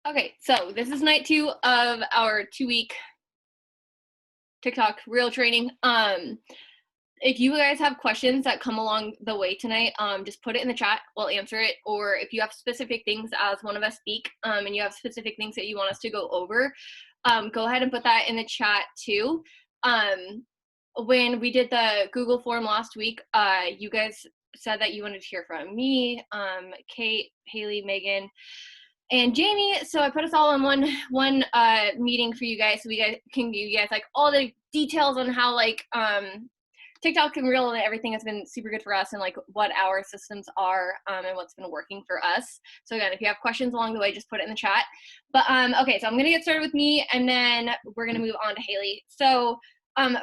Okay, so this is night 2 of our 2-week TikTok reel training. If you guys have questions that come along the way tonight, just put it in the chat. We'll answer it. Or if you have specific things as one of us speak, and you have specific things that you want us to go over, go ahead and put that in the chat too. When we did the Google form last week, you guys said that you wanted to hear from me, Kate, Haley, Megan, and Jamie. So I put us all in one meeting for you guys, so we guys can give you guys like all the details on how like TikTok and Reel and everything has been super good for us, and like what our systems are, and what's been working for us. So again, if you have questions along the way, just put it in the chat. But okay, so I'm gonna get started with me, and then we're gonna move on to Haley. So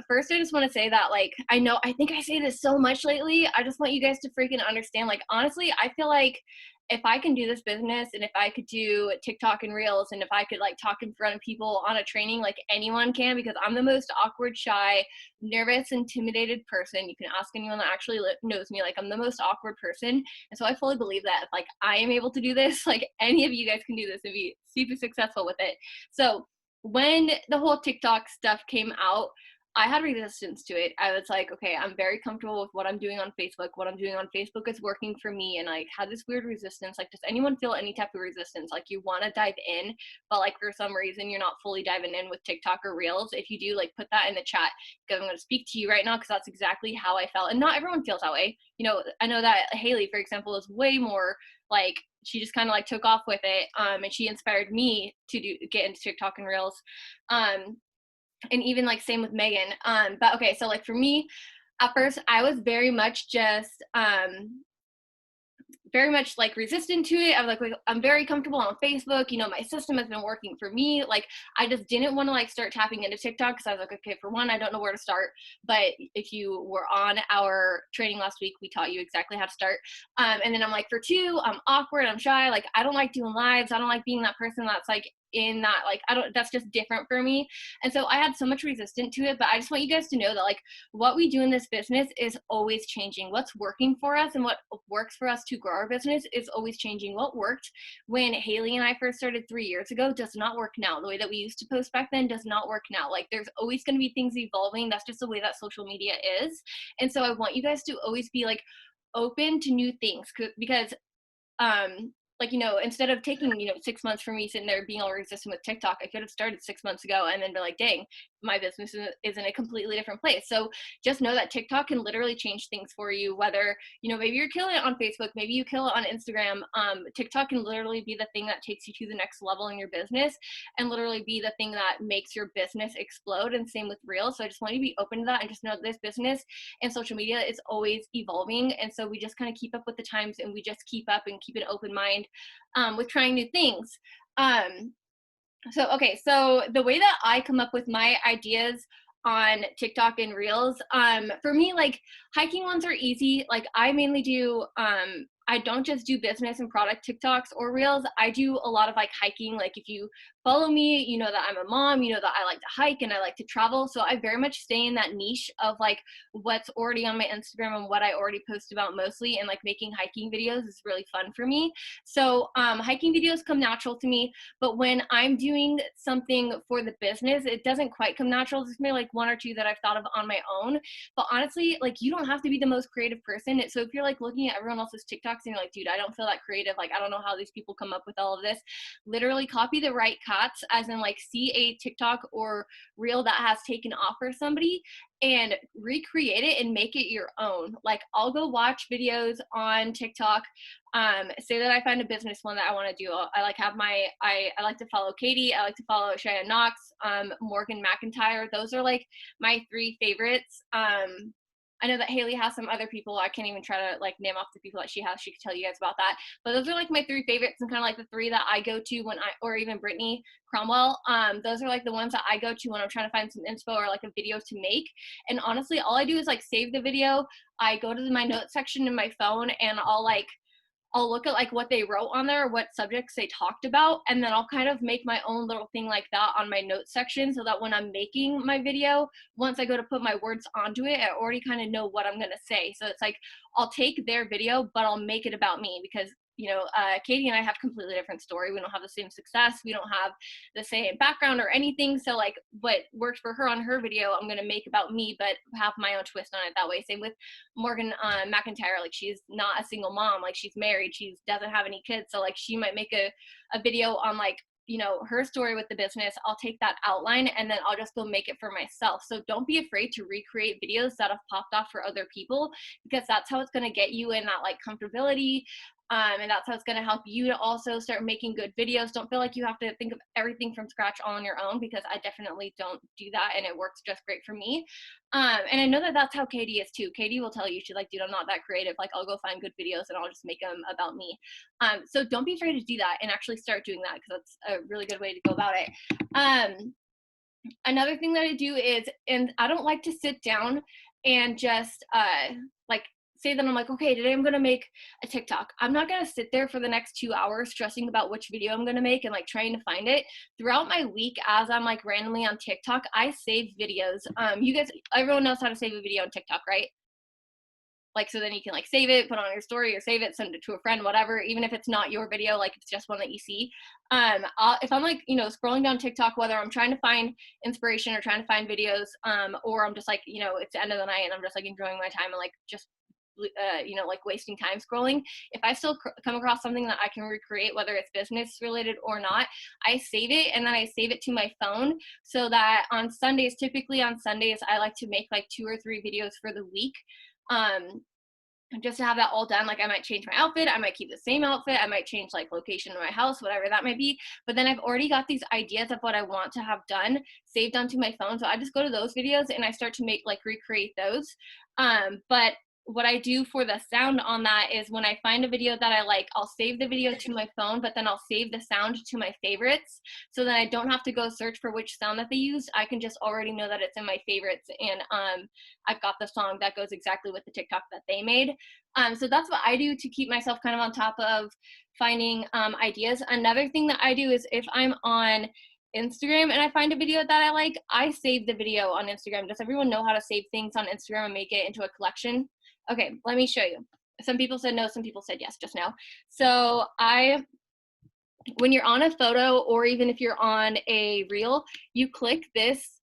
first I just want to say that like I think I say this so much lately. I just want you guys to freaking understand, like honestly, I feel like if I can do this business, and if I could do TikTok and Reels, and if I could like talk in front of people on a training, like anyone can, because I'm the most awkward, shy, nervous, intimidated person. You can ask anyone that actually knows me. Like I'm the most awkward person. And so I fully believe that if like I am able to do this, like any of you guys can do this and be super successful with it. So when the whole TikTok stuff came out, I had resistance to it. I was like, okay, I'm very comfortable with what I'm doing on Facebook. What I'm doing on Facebook is working for me. And like had this weird resistance. Like, does anyone feel any type of resistance? Like you want to dive in, but like for some reason you're not fully diving in with TikTok or Reels. If you do, like put that in the chat, because I'm going to speak to you right now, because that's exactly how I felt. And not everyone feels that way. You know, I know that Haley, for example, is way more like, she just kind of like took off with it. And she inspired me to get into TikTok and Reels. And even like same with Megan. But okay, so like for me, at first I was very much just very much like resistant to it. I was like, I'm very comfortable on Facebook. You know, my system has been working for me. Like, I just didn't want to like start tapping into TikTok, because I was like, okay, for one, I don't know where to start. But if you were on our training last week, we taught you exactly how to start. And then I'm like, for two, I'm awkward, I'm shy. Like, I don't like doing lives. I don't like being that person that's like in that, like, that's just different for me. And so I had so much resistance to it. But I just want you guys to know that like what we do in this business is always changing. What's working for us and what works for us to grow our business is always changing. What worked when Haley and I first started 3 years ago does not work now. The way that we used to post back then does not work now. Like there's always going to be things evolving. That's just the way that social media is. And so I want you guys to always be like open to new things, because like, you know, instead of taking, you know, 6 months for me sitting there being all resistant with TikTok, I could have started 6 months ago and then be like, dang, my business is in a completely different place. So just know that TikTok can literally change things for you, whether, you know, maybe you're killing it on Facebook, maybe you kill it on Instagram. TikTok can literally be the thing that takes you to the next level in your business, and literally be the thing that makes your business explode. And same with Reels. So I just want you to be open to that, and just know this business and social media is always evolving. And so we just kind of keep up with the times, and we just keep up and keep an open mind with trying new things. Okay, so the way that I come up with my ideas on TikTok and Reels, for me, like hiking ones are easy. Like I mainly do, I don't just do business and product TikToks or Reels. I do a lot of like hiking. Like if you follow me, you know that I'm a mom, you know that I like to hike and I like to travel. So I very much stay in that niche of like what's already on my Instagram and what I already post about mostly. And like making hiking videos is really fun for me. So hiking videos come natural to me. But when I'm doing something for the business, it doesn't quite come natural. There's maybe like one or two that I've thought of on my own. But honestly, like you don't have to be the most creative person. So if you're like looking at everyone else's TikToks and you're like, dude, I don't feel that creative. Like, I don't know how these people come up with all of this. Literally copy the right cuts, as in like see a TikTok or reel that has taken off for somebody and recreate it and make it your own. Like I'll go watch videos on TikTok. Say that I find a business one that I want to do. I like have my, I like to follow Katie. I like to follow Cheyenne Knox, Morgan McIntyre. Those are like my 3 favorites. I know that Haley has some other people. I can't even try to like name off the people that she has. She could tell you guys about that. But those are like my 3 favorites, and kind of like the 3 that I go to when or even Brittany Cromwell. Those are like the ones that I go to when I'm trying to find some inspo or like a video to make. And honestly, all I do is like save the video. I go to my notes section in my phone, and I'll look at like what they wrote on there, what subjects they talked about, and then I'll kind of make my own little thing like that on my notes section, so that when I'm making my video, once I go to put my words onto it, I already kind of know what I'm going to say. So it's like I'll take their video, but I'll make it about me, because Katie and I have completely different story. We don't have the same success. We don't have the same background or anything. So like what worked for her on her video, I'm going to make about me, but have my own twist on it that way. Same with Morgan McIntyre. Like she's not a single mom. Like she's married. She doesn't have any kids. So like she might make a video on like, her story with the business. I'll take that outline and then I'll just go make it for myself. So don't be afraid to recreate videos that have popped off for other people, because that's how it's going to get you in that like comfortability. And that's how it's going to help you to also start making good videos. Don't feel like you have to think of everything from scratch all on your own, because I definitely don't do that, and it works just great for me. And I know that that's how Katie is too. Katie will tell you, she's like, dude, I'm not that creative. Like I'll go find good videos and I'll just make them about me. So don't be afraid to do that and actually start doing that, because that's a really good way to go about it. Another thing that I do is, and I don't like to sit down and just like say that I'm like, okay, today I'm going to make a TikTok. I'm not going to sit there for the next 2 hours stressing about which video I'm going to make and like trying to find it. Throughout my week, as I'm like randomly on TikTok, I save videos. You guys, everyone knows how to save a video on TikTok, right? Like, so then you can like save it, put it on your story, or save it, send it to a friend, whatever, even if it's not your video, like it's just one that you see. If I'm like, scrolling down TikTok, whether I'm trying to find inspiration or trying to find videos, or I'm just like, it's the end of the night and I'm just like enjoying my time and like just like wasting time scrolling, if I still come across something that I can recreate, whether it's business related or not, I save it, and then I save it to my phone, so that on Sundays, typically on Sundays, I like to make like 2 or 3 videos for the week. Just to have that all done. Like I might change my outfit, I might keep the same outfit, I might change like location in my house, whatever that might be, but then I've already got these ideas of what I want to have done saved onto my phone. So I just go to those videos and I start to recreate those. But what I do for the sound on that is, when I find a video that I like, I'll save the video to my phone, but then I'll save the sound to my favorites, so that I don't have to go search for which sound that they used. I can just already know that it's in my favorites, and I've got the song that goes exactly with the TikTok that they made. So that's what I do to keep myself kind of on top of finding ideas. Another thing that I do is, if I'm on Instagram and I find a video that I like, I save the video on Instagram. Does everyone know how to save things on Instagram and make it into a collection? Okay, let me show you. Some people said no, some people said yes just now. So when you're on a photo, or even if you're on a reel, you click this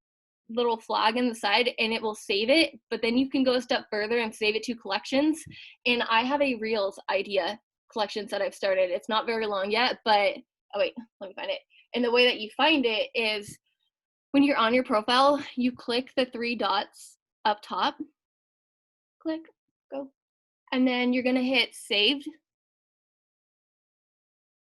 little flag in the side and it will save it, but then you can go a step further and save it to collections. And I have a reels idea collections that I've started. It's not very long yet, but oh wait, let me find it. And the way that you find it is, when you're on your profile, you click the 3 dots up top, click, go, and then you're gonna hit saved,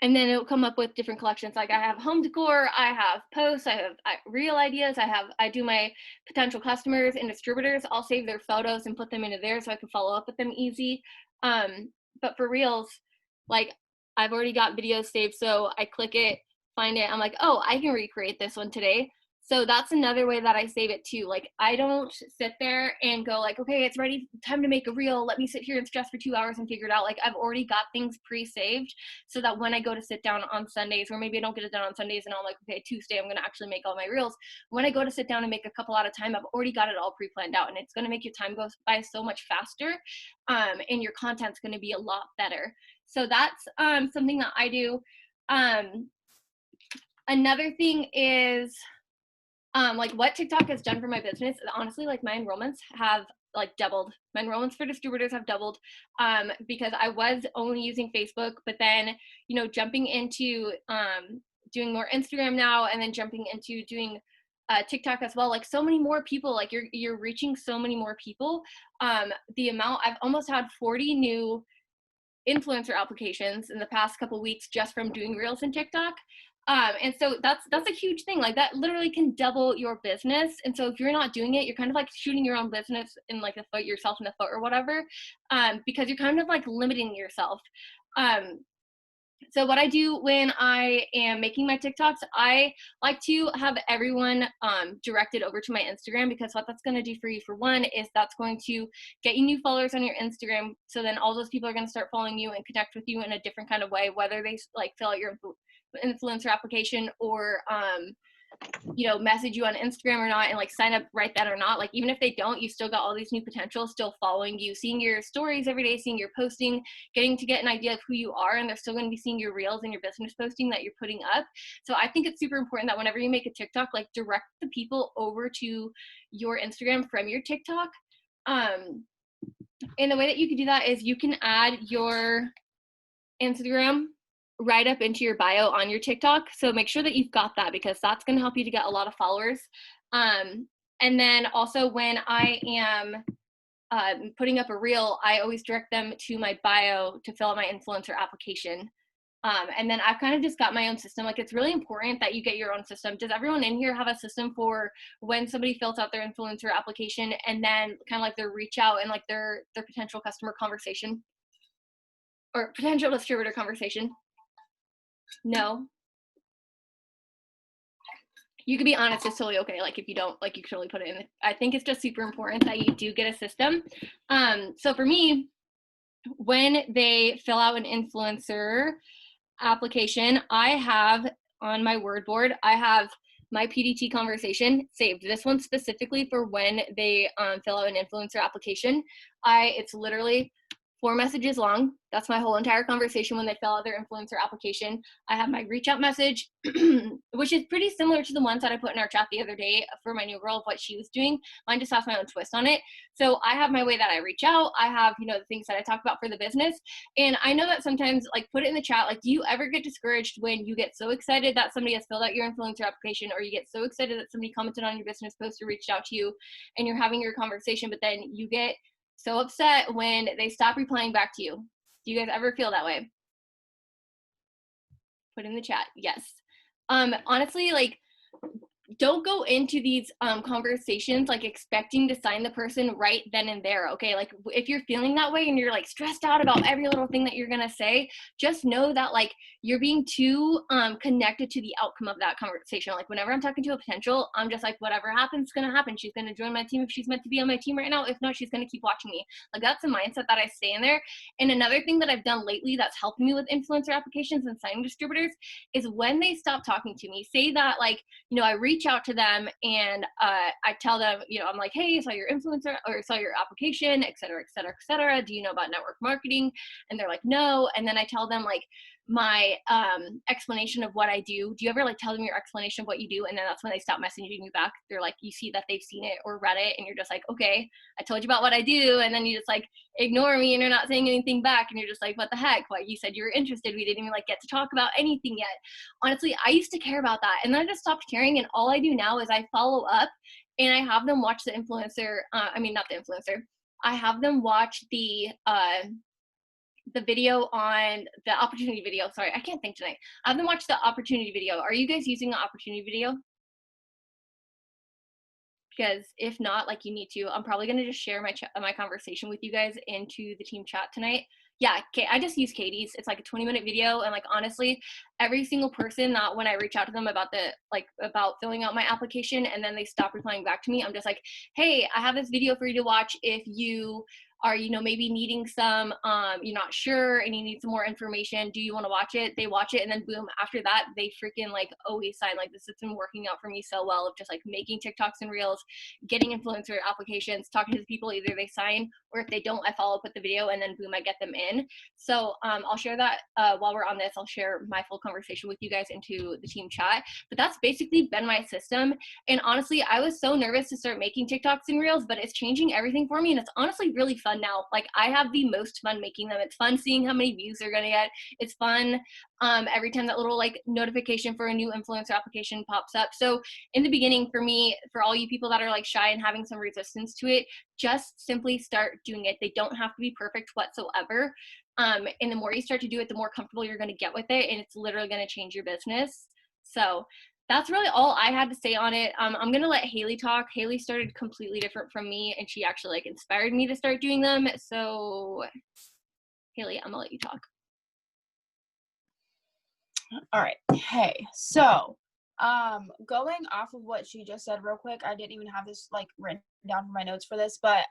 and then it'll come up with different collections. Like I have home decor, I have posts, I have reel ideas, I do my potential customers and distributors. I'll save their photos and put them into there so I can follow up with them easy. But for reels, like I've already got videos saved, so I click it, find it, I'm like, oh, I can recreate this one today. So that's another way that I save it too. Like I don't sit there and go like, okay, it's ready, time to make a reel, let me sit here and stress for 2 hours and figure it out. Like I've already got things pre-saved, so that when I go to sit down on Sundays, or maybe I don't get it done on Sundays and I'm like, okay, Tuesday I'm gonna actually make all my reels. When I go to sit down and make a couple at a time, I've already got it all pre-planned out, and it's gonna make your time go by so much faster, and your content's gonna be a lot better. So that's something that I do. Another thing is, like what TikTok has done for my business, honestly, like my enrollments have like doubled. My enrollments for distributors have doubled, because I was only using Facebook, but then, jumping into doing more Instagram now, and then jumping into doing TikTok as well. Like so many more people, like you're reaching so many more people. The amount, I've almost had 40 new influencer applications in the past couple weeks just from doing reels and TikTok. And so that's a huge thing. Like that literally can double your business. And so if you're not doing it, you're kind of like shooting your own business in like the foot, yourself in the foot or whatever, because you're kind of like limiting yourself. So what I do when I am making my TikToks, I like to have everyone directed over to my Instagram, because what that's going to do for you, for one, is that's going to get you new followers on your Instagram. So then all those people are going to start following you and connect with you in a different kind of way, whether they like fill out your influencer application or message you on Instagram or not and like sign up right then or not, like even if they don't, you still got all these new potentials still following you, seeing your stories every day, seeing your posting, getting to get an idea of who you are, and they're still going to be seeing your reels and your business posting that you're putting up. So I think it's super important that whenever you make a TikTok, like direct the people over to your Instagram from your TikTok. And the way that you can do that is you can add your Instagram right up into your bio on your TikTok. So make sure that you've got that, because that's going to help you to get a lot of followers. And then also when I am putting up a reel, I always direct them to my bio to fill out my influencer application. And then I've kind of just got my own system. Like, it's really important that you get your own system. Does everyone in here have a system for when somebody fills out their influencer application and then kind of like their reach out and like their potential customer conversation or potential distributor conversation? No. You could be honest, it's totally okay. Like if you don't, like you can totally put it in. I think it's just super important that you do get a system. So for me, when they fill out an influencer application, I have on my word board, I have my PDT conversation saved. This one specifically for when they fill out an influencer application. It's literally 4 messages long. That's my whole entire conversation when they fill out their influencer application. I have my reach out message, which is pretty similar to the ones that I put in our chat the other day for my new girl of what she was doing. Mine just has my own twist on it. So I have my way that I reach out. I have, the things that I talk about for the business. And I know that sometimes, like, put it in the chat, like, do you ever get discouraged when you get so excited that somebody has filled out your influencer application, or you get so excited that somebody commented on your business post or reached out to you and you're having your conversation, but then you get so upset when they stop replying back to you? Do you guys ever feel that way? Put in the chat. Yes. Honestly, like, don't go into these conversations like expecting to sign the person right then and there. Okay, like if you're feeling that way and you're like stressed out about every little thing that you're gonna say, just know that like you're being too connected to the outcome of that conversation. Like whenever I'm talking to a potential, I'm just like, whatever happens is gonna happen. She's gonna join my team if she's meant to be on my team right now. If not, she's gonna keep watching me. Like that's the mindset that I stay in there. And another thing that I've done lately that's helped me with influencer applications and signing distributors is when they stop talking to me, say that like, I reach out to them and I tell them, I'm like, hey, I saw your influencer or saw your application, et cetera, et cetera, et cetera. Do you know about network marketing? And they're like, no. And then I tell them like my explanation of what I do. Do you ever like tell them your explanation of what you do? And then that's when they stop messaging you back. They're like, you see that they've seen it or read it and you're just like, okay, I told you about what I do. And then you just like ignore me and you're not saying anything back. And you're just like, what the heck? Well, you said you were interested. We didn't even like get to talk about anything yet. Honestly, I used to care about that. And then I just stopped caring. And all I do now is I follow up and I have them watch the influencer. Not the influencer. I have them watch the video on the opportunity video. Sorry, I can't think tonight. I have them watch the opportunity video. Are you guys using the opportunity video? Because if not, like you need to. I'm probably gonna just share my conversation with you guys into the team chat tonight. Yeah, okay, I just use Katie's. It's like a 20-minute video, and like honestly, every single person that when I reach out to them about about filling out my application and then they stop replying back to me, I'm just like, hey, I have this video for you to watch if you are maybe needing some you're not sure and you need some more information. Do you want to watch it? They watch it, and then boom, after that they freaking like always sign. Like this has been working out for me so well of just like making TikToks and reels, getting influencer applications, talking to the people. Either they sign or if they don't, I follow up with the video and then boom, I get them in. So I'll share that while we're on this. I'll share my full conversation with you guys into the team chat. But that's basically been my system. And honestly, I was so nervous to start making TikToks and reels, but it's changing everything for me. And it's honestly really fun now. Like I have the most fun making them. It's fun seeing how many views they're gonna get. It's fun every time that little like notification for a new influencer application pops up. So in the beginning, for me, for all you people that are like shy and having some resistance to it, just simply start doing it. They don't have to be perfect whatsoever. And the more you start to do it, the more comfortable you're going to get with it, and it's literally going to change your business. So that's really all I had to say on it. I'm going to let Haley talk. Haley started completely different from me, and she actually like inspired me to start doing them. So Haley, I'm going to let you talk. All right. Hey, so going off of what she just said real quick, I didn't even have this like written down for my notes for this, but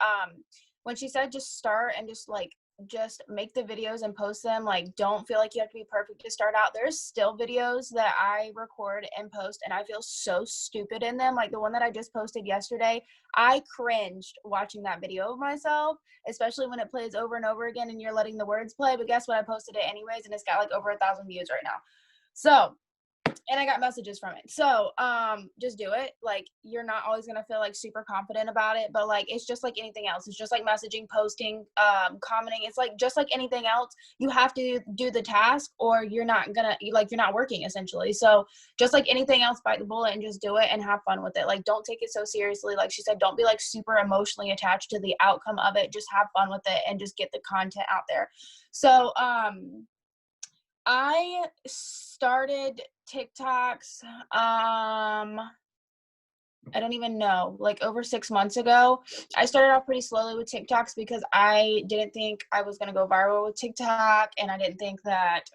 when she said just start and just like just make the videos and post them. Like, don't feel like you have to be perfect to start out. There's still videos that I record and post and I feel so stupid in them. Like the one that I just posted yesterday, I cringed watching that video of myself, especially when it plays over and over again and you're letting the words play. But guess what? I posted it anyways and it's got like over 1,000 views right now. So, and I got messages from it. So, just do it. Like, you're not always going to feel like super confident about it, but like, it's just like anything else. It's just like messaging, posting, commenting. It's like, just like anything else, you have to do the task or you're not gonna, like, you're not working essentially. So just like anything else, bite the bullet and just do it and have fun with it. Like, don't take it so seriously. Like she said, don't be like super emotionally attached to the outcome of it. Just have fun with it and just get the content out there. So, I started TikToks, I don't even know, like over 6 months ago. I started off pretty slowly with TikToks because I didn't think I was going to go viral with TikTok, and I didn't think that,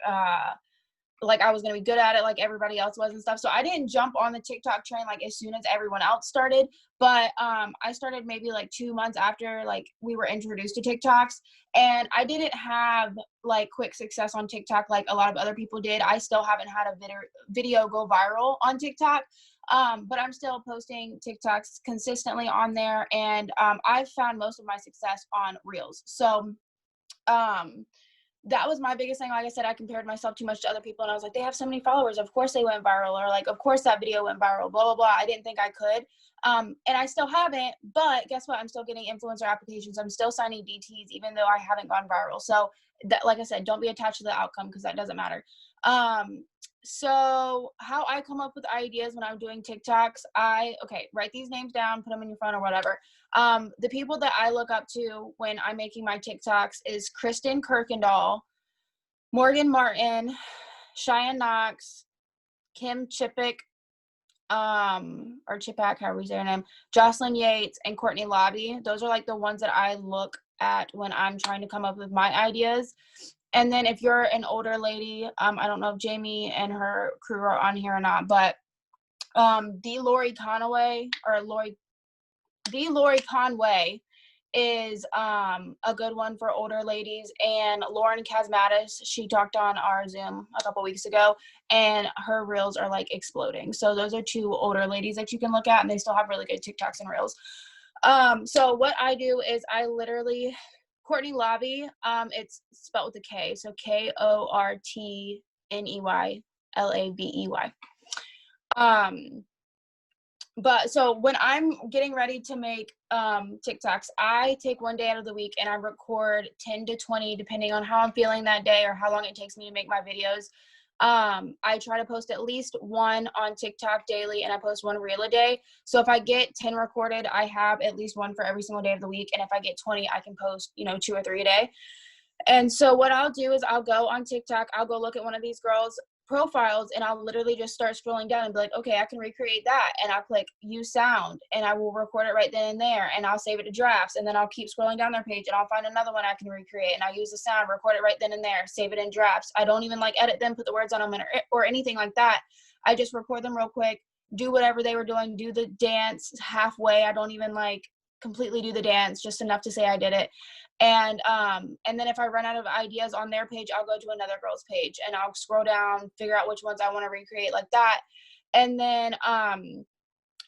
like I was going to be good at it like everybody else was and stuff. So I didn't jump on the TikTok train like as soon as everyone else started, but I started maybe like 2 months after like we were introduced to TikToks, and I didn't have like quick success on TikTok like a lot of other people did. I still haven't had a video go viral on TikTok. But I'm still posting TikToks consistently on there, and I've found most of my success on Reels. So that was my biggest thing. Like I said, I compared myself too much to other people and I was like, they have so many followers. Of course they went viral, or like, of course that video went viral, blah, blah, blah. I didn't think I could. And I still haven't, but guess what? I'm still getting influencer applications. I'm still signing DTs, even though I haven't gone viral. So that, like I said, don't be attached to the outcome because that doesn't matter. So how I come up with ideas when I'm doing TikToks, write these names down, put them in your phone or whatever. The people that I look up to when I'm making my TikToks is Kristen Kirkendall, Morgan Martin, Cheyenne Knox, Kim Chippick, or Chipak, however you say her name, Jocelyn Yates, and Courtney Lobby. Those are like the ones that I look at when I'm trying to come up with my ideas. And then if you're an older lady, I don't know if Jamie and her crew are on here or not, but Lori Conway is a good one for older ladies. And Lauren Kazmatis, she talked on our Zoom a couple weeks ago, and her reels are like exploding. So those are two older ladies that you can look at, and they still have really good TikToks and reels. So what I do is I literally, Courtney Lobby, it's spelled with a K, so Kortney Labey. But so when I'm getting ready to make TikToks, I take one day out of the week and I record 10 to 20, depending on how I'm feeling that day or how long it takes me to make my videos. I try to post at least one on TikTok daily, and I post one reel a day. So if I get 10 recorded, I have at least one for every single day of the week. And if I get 20, I can post, 2 or 3 a day. And so what I'll do is I'll go on TikTok, I'll go look at one of these girls' profiles, and I'll literally just start scrolling down and be like, okay, I can recreate that. And I'll click use sound, and I will record it right then and there, and I'll save it to drafts. And then I'll keep scrolling down their page and I'll find another one I can recreate, and I'll use the sound, record it right then and there, save it in drafts. I don't even like edit them, put the words on them or anything like that. I just record them real quick, do whatever they were doing, do the dance halfway. I don't even like completely do the dance, just enough to say I did it. And then if I run out of ideas on their page, I'll go to another girl's page and I'll scroll down, figure out which ones I want to recreate like that. And then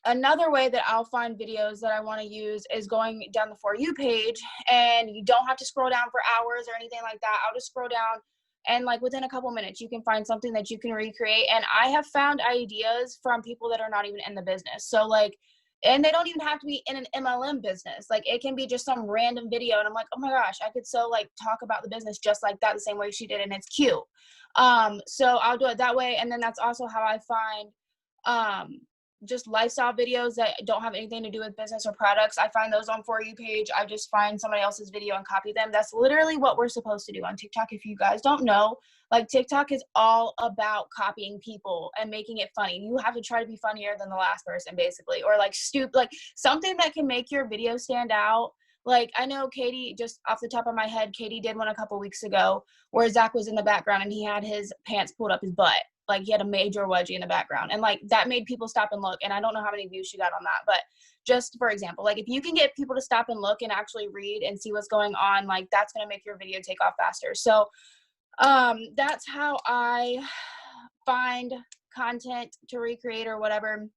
another way that I'll find videos that I want to use is going down the For You page, and you don't have to scroll down for hours or anything like that. I'll just scroll down, and like within a couple minutes you can find something that you can recreate. And I have found ideas from people that are not even in the business. So like, and they don't even have to be in an MLM business. Like it can be just some random video, and I'm like, oh my gosh, I could so like talk about the business just like that, the same way she did, and it's cute. So I'll do it that way. And then that's also how I find just lifestyle videos that don't have anything to do with business or products. I find those on For You page. I just find somebody else's video and copy them. That's literally what we're supposed to do on TikTok. If you guys don't know, like TikTok is all about copying people and making it funny. You have to try to be funnier than the last person, basically, or like like something that can make your video stand out. Like I know Katie, just off the top of my head, Katie did one a couple weeks ago where Zach was in the background and he had his pants pulled up his butt. like he had a major wedgie in the background, and like that made people stop and look. And I don't know how many views she got on that, but just for example, like if you can get people to stop and look and actually read and see what's going on, like that's going to make your video take off faster. So that's how I find content to recreate or whatever.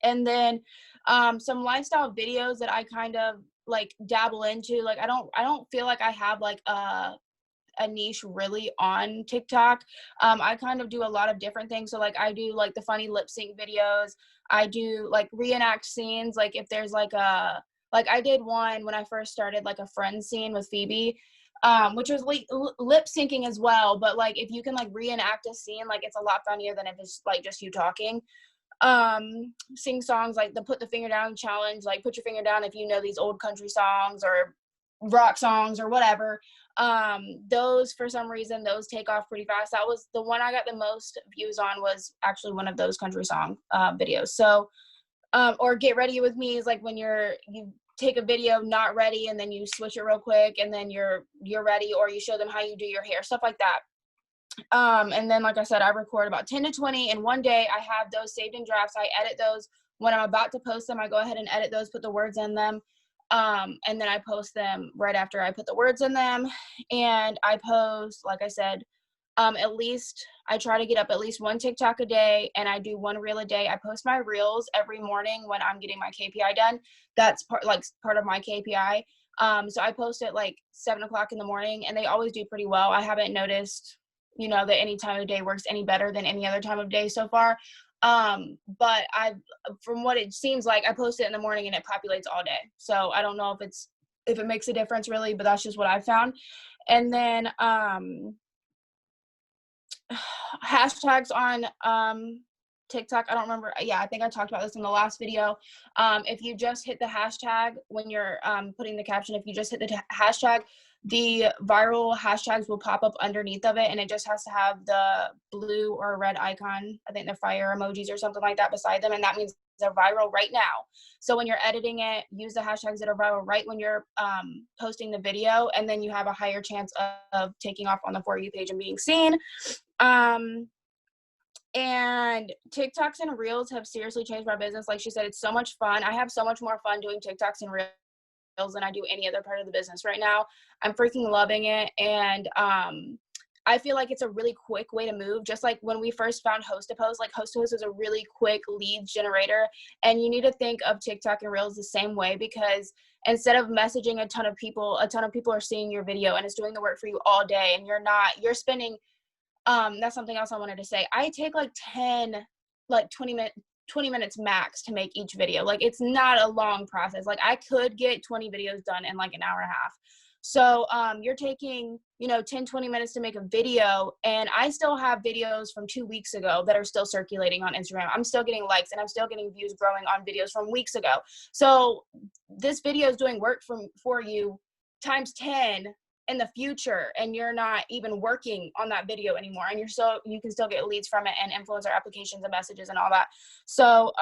And then some lifestyle videos that I kind of like dabble into. Like I don't feel like I have like a niche really on TikTok. I kind of do a lot of different things. So like I do like the funny lip sync videos. I do like reenact scenes. Like if there's like like I did one when I first started, like a friend scene with Phoebe, which was lip syncing as well. But like if you can like reenact a scene, like it's a lot funnier than if it's like just you talking. Sing songs like the Put the Finger Down challenge, like put your finger down if you know these old country songs or rock songs or whatever. Those, for some reason, those take off pretty fast. That was the one I got the most views on, was actually one of those country song videos. So or Get Ready With Me is like when you take a video not ready and then you switch it real quick and then you're ready, or you show them how you do your hair, stuff like that. And then, like I said, I record about 10 to 20 in one day. I have those saved in drafts. I edit those. When I'm about to post them, I go ahead and edit those, put the words in them. And then I post them right after I put the words in them. And I post, like I said, at least I try to get up at least one TikTok a day, and I do one reel a day. I post my reels every morning when I'm getting my KPI done. That's part of my KPI. So I post it like 7 o'clock in the morning, and they always do pretty well. I haven't noticed, that any time of day works any better than any other time of day so far. But from what it seems like, I post it in the morning and it populates all day. So I don't know if it makes a difference really, but that's just what I found. And then, hashtags on, TikTok. I don't remember. Yeah, I think I talked about this in the last video. If you just hit the hashtag when you're, putting the caption, if you just hit the hashtag, the viral hashtags will pop up underneath of it, and it just has to have the blue or red icon. I think they're fire emojis or something like that beside them, and that means they're viral right now. So when you're editing it, use the hashtags that are viral right when you're posting the video, and then you have a higher chance of taking off on the For You page and being seen. And TikToks and Reels have seriously changed my business. Like she said, it's so much fun. I have so much more fun doing TikToks and Reels than I do any other part of the business right now. I'm freaking loving it. And I feel like it's a really quick way to move. Just like when we first found Hostapost, like Hostapost is a really quick leads generator. And you need to think of TikTok and Reels the same way, because instead of messaging a ton of people are seeing your video and it's doing the work for you all day, and you're spending, that's something else I wanted to say. I take like 20 minutes max to make each video. Like it's not a long process. Like I could get 20 videos done in like an hour and a half. So you're taking, 10, 20 minutes to make a video, and I still have videos from 2 weeks ago that are still circulating on Instagram. I'm still getting likes and I'm still getting views growing on videos from weeks ago. So this video is doing work for you times 10 in the future, and you're not even working on that video anymore, and you can still get leads from it and influencer applications and messages and all that. So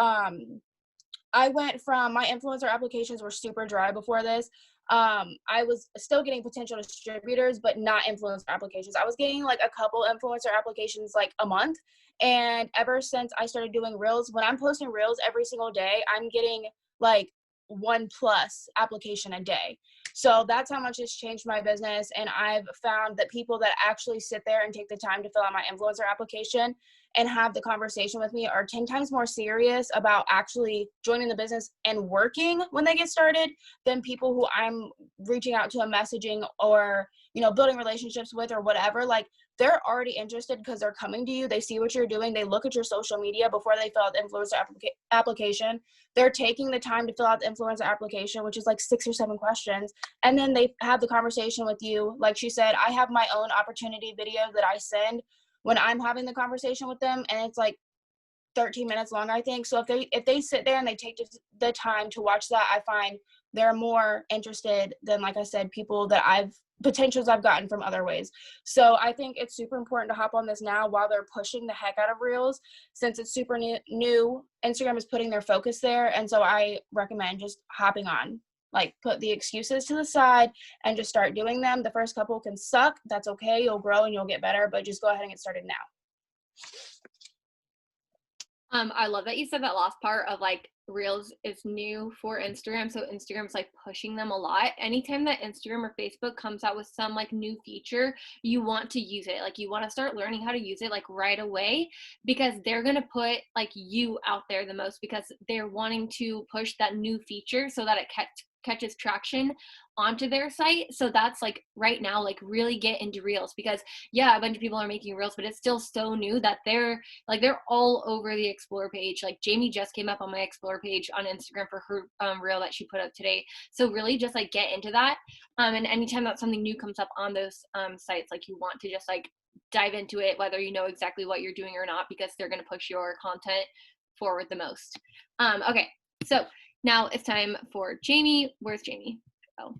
I went from, my influencer applications were super dry before this. I was still getting potential distributors, but not influencer applications. I was getting like a couple influencer applications like a month. And ever since I started doing Reels, when I'm posting Reels every single day, I'm getting like 1+ application a day. So that's how much it's changed my business. And I've found that people that actually sit there and take the time to fill out my influencer application and have the conversation with me are 10 times more serious about actually joining the business and working when they get started than people who I'm reaching out to and messaging or, building relationships with or whatever. Like they're already interested because they're coming to you. They see what you're doing. They look at your social media before they fill out the influencer application. They're taking the time to fill out the influencer application, which is like 6 or 7 questions. And then they have the conversation with you. Like she said, I have my own opportunity video that I send when I'm having the conversation with them, and it's like 13 minutes long, I think. So if they sit there and they take the time to watch that, I find they're more interested than, like I said, people that potentials I've gotten from other ways. So I think it's super important to hop on this now while they're pushing the heck out of Reels, since it's super new. Instagram is putting their focus there. And so I recommend just hopping on. Like put the excuses to the side and just start doing them. The first couple can suck. That's okay. You'll grow and you'll get better, but just go ahead and get started now. I love that you said that last part of like Reels is new for Instagram. So Instagram's like pushing them a lot. Anytime that Instagram or Facebook comes out with some like new feature, you want to use it. Like you want to start learning how to use it like right away because they're going to put like you out there the most because they're wanting to push that new feature so that it catches traction onto their site. So that's like right now, like really get into Reels because yeah, a bunch of people are making Reels, but it's still so new that they're all over the Explore page. Like Jamie just came up on my Explore page on Instagram for her reel that she put up today. So really just like get into that. And anytime that something new comes up on those sites, like you want to just like dive into it, whether you know exactly what you're doing or not, because they're going to push your content forward the most. Okay, so now it's time for Jamie. Where's Jamie? Oh,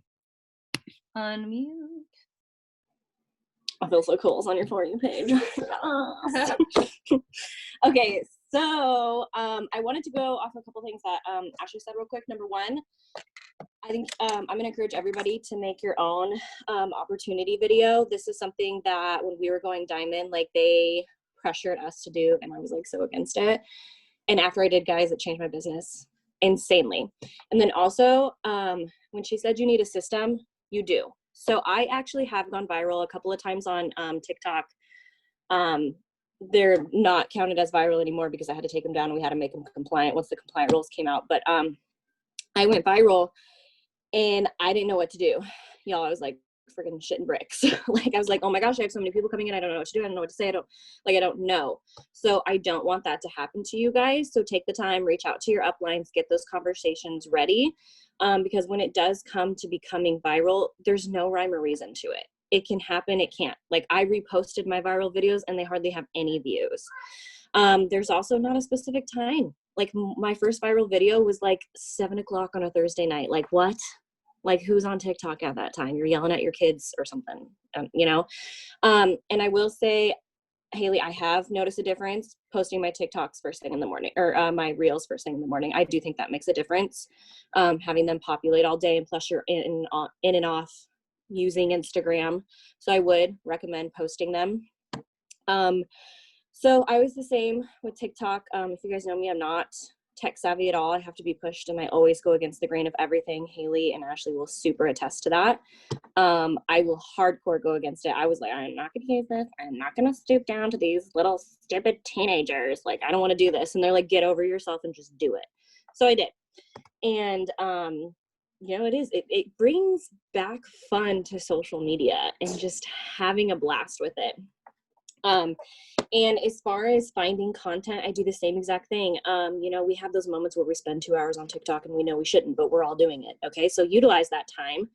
unmute. I feel so cool. It's on your For You page. Okay, so I wanted to go off a couple things that Ashley said real quick. Number one, I think I'm going to encourage everybody to make your own opportunity video. This is something that when we were going diamond, like they pressured us to do, and I was like so against it. And after I did, guys, it changed my business insanely. And then also, when she said you need a system, you do. So I actually have gone viral a couple of times on TikTok. They're not counted as viral anymore because I had to take them down and we had to make them compliant once the compliant rules came out. But I went viral and I didn't know what to do. Y'all, I was like freaking shitting bricks. Like I was like, oh my gosh, I have so many people coming in. I don't know what to do. I don't know what to say. I don't know. So I don't want that to happen to you guys. So take the time, reach out to your uplines, get those conversations ready. Because when it does come to becoming viral, there's no rhyme or reason to it. It can happen, it can't. Like I reposted my viral videos and they hardly have any views. There's also not a specific time. Like my first viral video was like 7 o'clock on a Thursday night. Like what? Like who's on TikTok at that time? You're yelling at your kids or something, you know? And I will say, Haley, I have noticed a difference posting my TikToks first thing in the morning or my Reels first thing in the morning. I do think that makes a difference, having them populate all day, and plus you're in and off using Instagram. So I would recommend posting them. So I was the same with TikTok. If you guys know me, I'm not tech savvy at all. I have to be pushed and I always go against the grain of everything. Haley and Ashley will super attest to that. I will hardcore go against it. I was like, I'm not going to use this. I'm not going to stoop down to these little stupid teenagers. Like, I don't want to do this. And they're like, get over yourself and just do it. So I did. And, you know, it brings back fun to social media and just having a blast with it. And as far as finding content, I do the same exact thing. You know, we have those moments where we spend 2 hours on TikTok and we know we shouldn't, but we're all doing it. Okay. So utilize that time.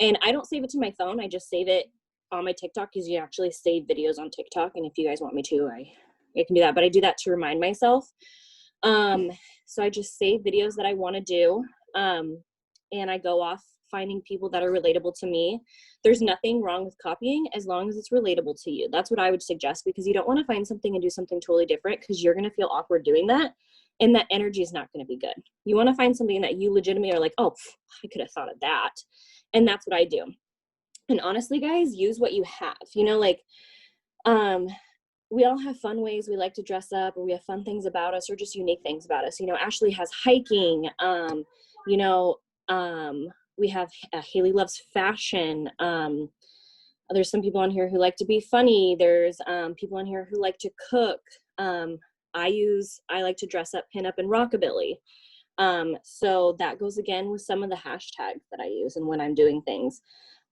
And I don't save it to my phone. I just save it on my TikTok because you actually save videos on TikTok. And if you guys want me to, I can do that, but I do that to remind myself. So I just save videos that I want to do. And I go off finding people that are relatable to me. There's nothing wrong with copying as long as it's relatable to you. That's what I would suggest, because you don't want to find something and do something totally different because you're going to feel awkward doing that. And that energy is not going to be good. You want to find something that you legitimately are like, oh, I could have thought of that. And that's what I do. And honestly, guys, use what you have, you know, like, we all have fun ways we like to dress up, or we have fun things about us, or just unique things about us. You know, Ashley has hiking, you know, we have Haley loves fashion. There's some people on here who like to be funny. There's people on here who like to cook. I like to dress up, pin up, and rockabilly. So that goes again with some of the hashtags that I use and when I'm doing things.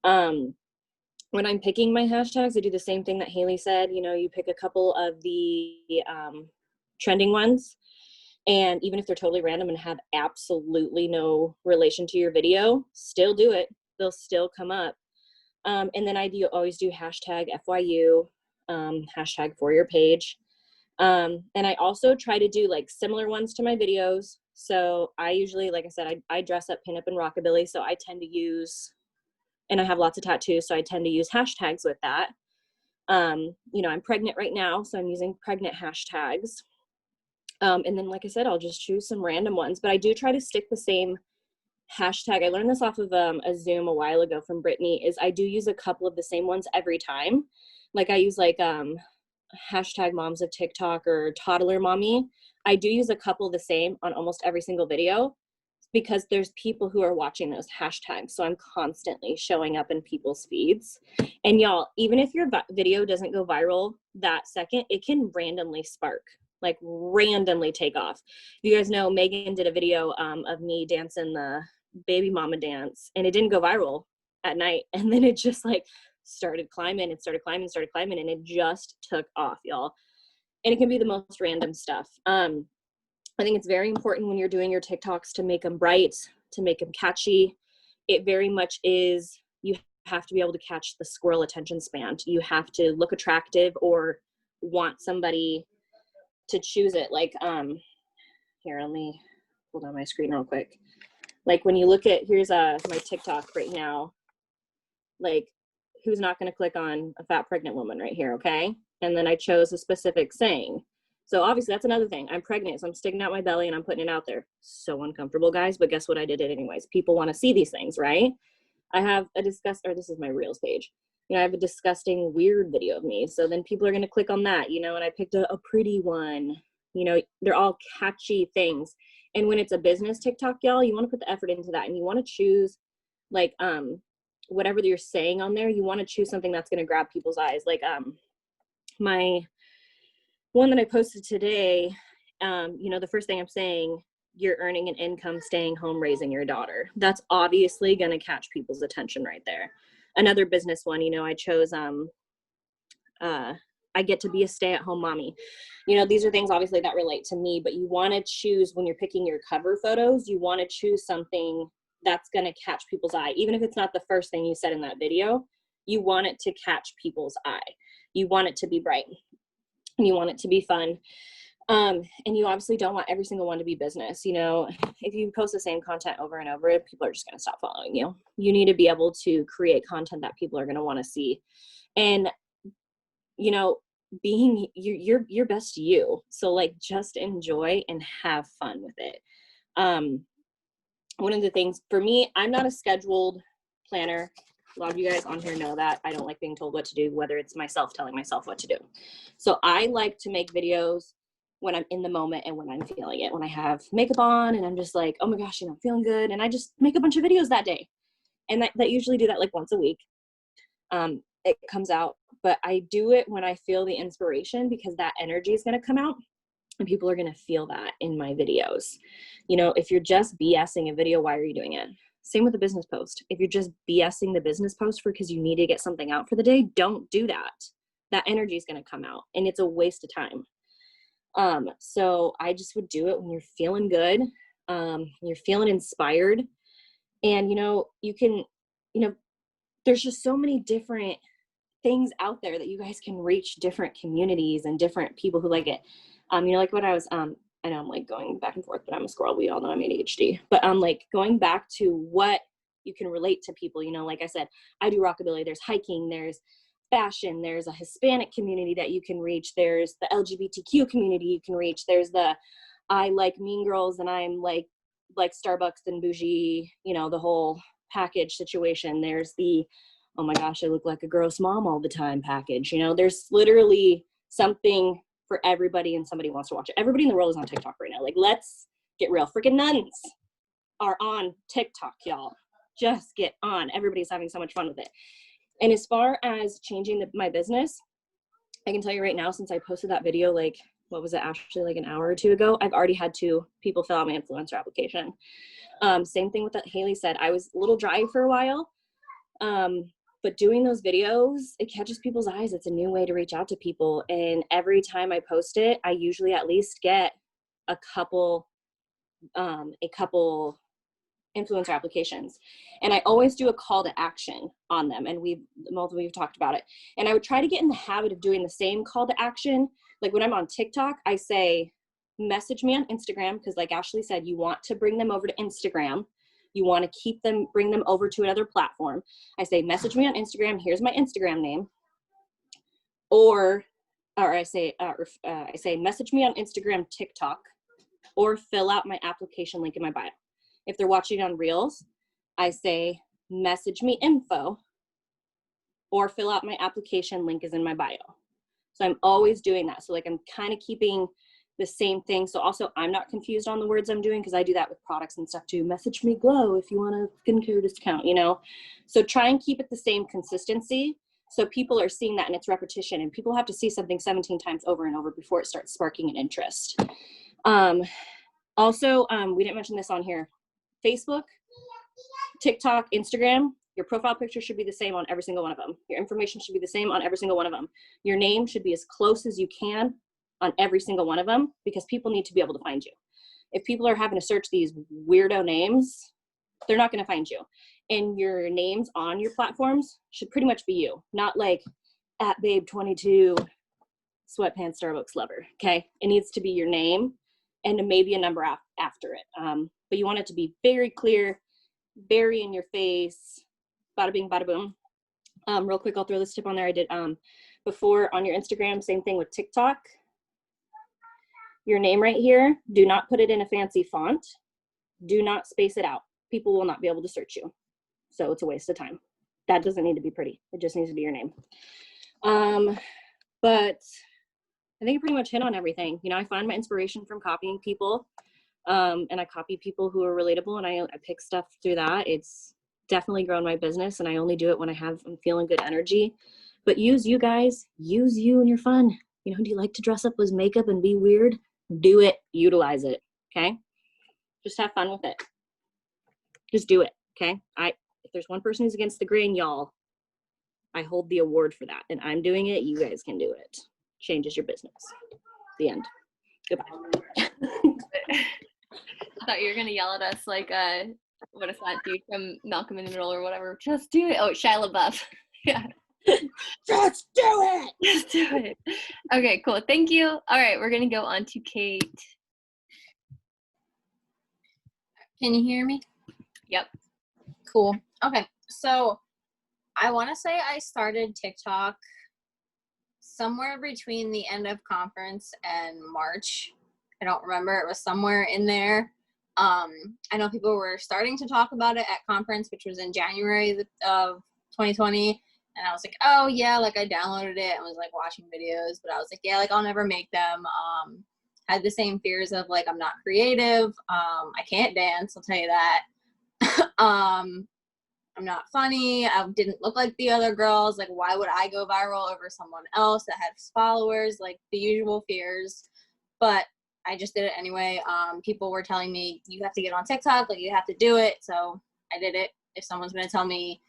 When I'm picking my hashtags, I do the same thing that Haley said. You know, you pick a couple of the trending ones. And even if they're totally random and have absolutely no relation to your video, still do it. They'll still come up. And then I always do hashtag FYU, hashtag for your page. And I also try to do like similar ones to my videos. So I usually, like I said, I dress up, pin up, and rockabilly. So I tend to use, and I have lots of tattoos, so I tend to use hashtags with that. You know, I'm pregnant right now, so I'm using pregnant hashtags. And then, like I said, I'll just choose some random ones, but I do try to stick the same hashtag. I learned this off of a Zoom a while ago from Brittany, is I do use a couple of the same ones every time. Like I use like hashtag moms of TikTok or toddler mommy, I do use a couple of the same on almost every single video because there's people who are watching those hashtags. So I'm constantly showing up in people's feeds. And y'all, even if your video doesn't go viral that second, it can randomly spark, like randomly take off. You guys know Megan did a video of me dancing the baby mama dance, and it didn't go viral at night. And then it just like started climbing, and it just took off, y'all. And it can be the most random stuff. I think it's very important when you're doing your TikToks to make them bright, to make them catchy. It very much is, you have to be able to catch the squirrel attention span. You have to look attractive or want somebody to choose it. Like, here, let me hold on my screen real quick. Like when you look at, here's my TikTok right now, like who's not going to click on a fat pregnant woman right here, okay? And then I chose a specific saying. So obviously that's another thing. I'm pregnant, so I'm sticking out my belly and I'm putting it out there. So uncomfortable, guys, but guess what? I did it anyways. People want to see these things, right? I have a this is my Reels page. You know, I have a disgusting, weird video of me. So then people are going to click on that, you know, and I picked a pretty one. You know, they're all catchy things. And when it's a business TikTok, y'all, you want to put the effort into that. And you want to choose, like, whatever you're saying on there, you want to choose something that's going to grab people's eyes. Like, my one that I posted today, you know, the first thing I'm saying, you're earning an income staying home raising your daughter. That's obviously going to catch people's attention right there. Another business one, you know, I chose, I get to be a stay-at-home mommy. You know, these are things obviously that relate to me, but you want to choose, when you're picking your cover photos, you want to choose something that's going to catch people's eye. Even if it's not the first thing you said in that video, you want it to catch people's eye. You want it to be bright. And you want it to be fun. And you obviously don't want every single one to be business. You know, if you post the same content over and over, people are just going to stop following you. You need to be able to create content that people are going to want to see. And, you know, being your best you. So like, just enjoy and have fun with it. One of the things for me, I'm not a scheduled planner. A lot of you guys on here know that. I don't like being told what to do, whether it's myself telling myself what to do. So I like to make videos when I'm in the moment and when I'm feeling it. When I have makeup on and I'm just like, oh my gosh, you know, I'm feeling good. And I just make a bunch of videos that day. And that usually do that like once a week. It comes out, but I do it when I feel the inspiration, because that energy is going to come out and people are going to feel that in my videos. You know, if you're just BSing a video, why are you doing it? Same with a business post. If you're just BSing the business post because you need to get something out for the day, don't do that. That energy is going to come out and it's a waste of time. So I just would do it when you're feeling good, you're feeling inspired. And, you know, you can, you know, there's just so many different things out there that you guys can reach different communities and different people who like it. You know, like what I was, I know I'm like going back and forth, but I'm a squirrel. We all know I'm ADHD, but I'm like going back to what you can relate to people. You know, like I said, I do rockabilly, there's hiking, there's fashion, there's a Hispanic community that you can reach. There's the LGBTQ community you can reach. There's the, I like Mean Girls and I'm like Starbucks and bougie, you know, the whole package situation. There's the, oh my gosh, I look like a gross mom all the time package. You know, there's literally something for everybody and somebody wants to watch it. Everybody in the world is on TikTok right now. Like, let's get real. Freaking nuns are on TikTok, y'all. Just get on. Everybody's having so much fun with it. And as far as changing my business, I can tell you right now, since I posted that video, like, what was it, actually like an hour or two ago, I've already had 2 people fill out my influencer application. Same thing with what Haley said. I was a little dry for a while. But doing those videos, it catches people's eyes. It's a new way to reach out to people. And every time I post it, I usually at least get a couple influencer applications. And I always do a call to action on them. And we've talked about it. And I would try to get in the habit of doing the same call to action. Like when I'm on TikTok, I say, message me on Instagram. Because like Ashley said, you want to bring them over to Instagram. You want to bring them over to another platform. I say, message me on Instagram. Here's my Instagram name. Or I say, message me on Instagram, TikTok, or fill out my application link in my bio. If they're watching on Reels, I say, message me info, or fill out my application link is in my bio. So I'm always doing that. So like I'm kind of keeping the same thing. So also I'm not confused on the words I'm doing, because I do that with products and stuff too. Message me Glow if you want a skincare discount, you know? So try and keep it the same consistency. So people are seeing that, and it's repetition, and people have to see something 17 times over and over before it starts sparking an interest. Also, we didn't mention this on here. Facebook, TikTok, Instagram, your profile picture should be the same on every single one of them. Your information should be the same on every single one of them. Your name should be as close as you can on every single one of them, because people need to be able to find you. If people are having to search these weirdo names, they're not going to find you. And your names on your platforms should pretty much be you, not like @babe22 sweatpants Starbucks lover. Okay, it needs to be your name and maybe a number after it. But you want it to be very clear, very in your face, bada bing, bada boom. Real quick, I'll throw this tip on there. I did before on your Instagram, same thing with TikTok. Your name right here, do not put it in a fancy font. Do not space it out. People will not be able to search you. So it's a waste of time. That doesn't need to be pretty. It just needs to be your name. But I think I pretty much hit on everything. You know, I find my inspiration from copying people, and I copy people who are relatable, and I pick stuff through that. It's definitely grown my business, and I only do it when I'm feeling good energy. But use you guys, use you and you're fun. You know, do you like to dress up with makeup and be weird? Do it, utilize it, okay? Just have fun with it. Just do it, okay? If there's one person who's against the grain, y'all, I hold the award for that, and I'm doing it. You guys can do it. Changes your business. The end. Goodbye. I thought you were gonna yell at us like, what is that dude from Malcolm in the Middle or whatever? Just do it. Oh, Shia LaBeouf. Yeah. Just do it. Just do it. Okay, cool. Thank you. All right, we're gonna go on to Kate. Can you hear me? Yep. Cool. Okay. So I want to say I started TikTok somewhere between the end of conference and March. I don't remember. It was somewhere in there. I know people were starting to talk about it at conference, which was in January of 2020. And I was like, oh yeah, like I downloaded it and was like watching videos, but I was like, yeah, like I'll never make them. Had the same fears of like, I'm not creative. I can't dance. I'll tell you that. I'm not funny. I didn't look like the other girls. Like, why would I go viral over someone else that has followers? Like the usual fears. But I just did it anyway. People were telling me, you have to get on TikTok. Like, you have to do it. So I did it. If someone's going to tell me,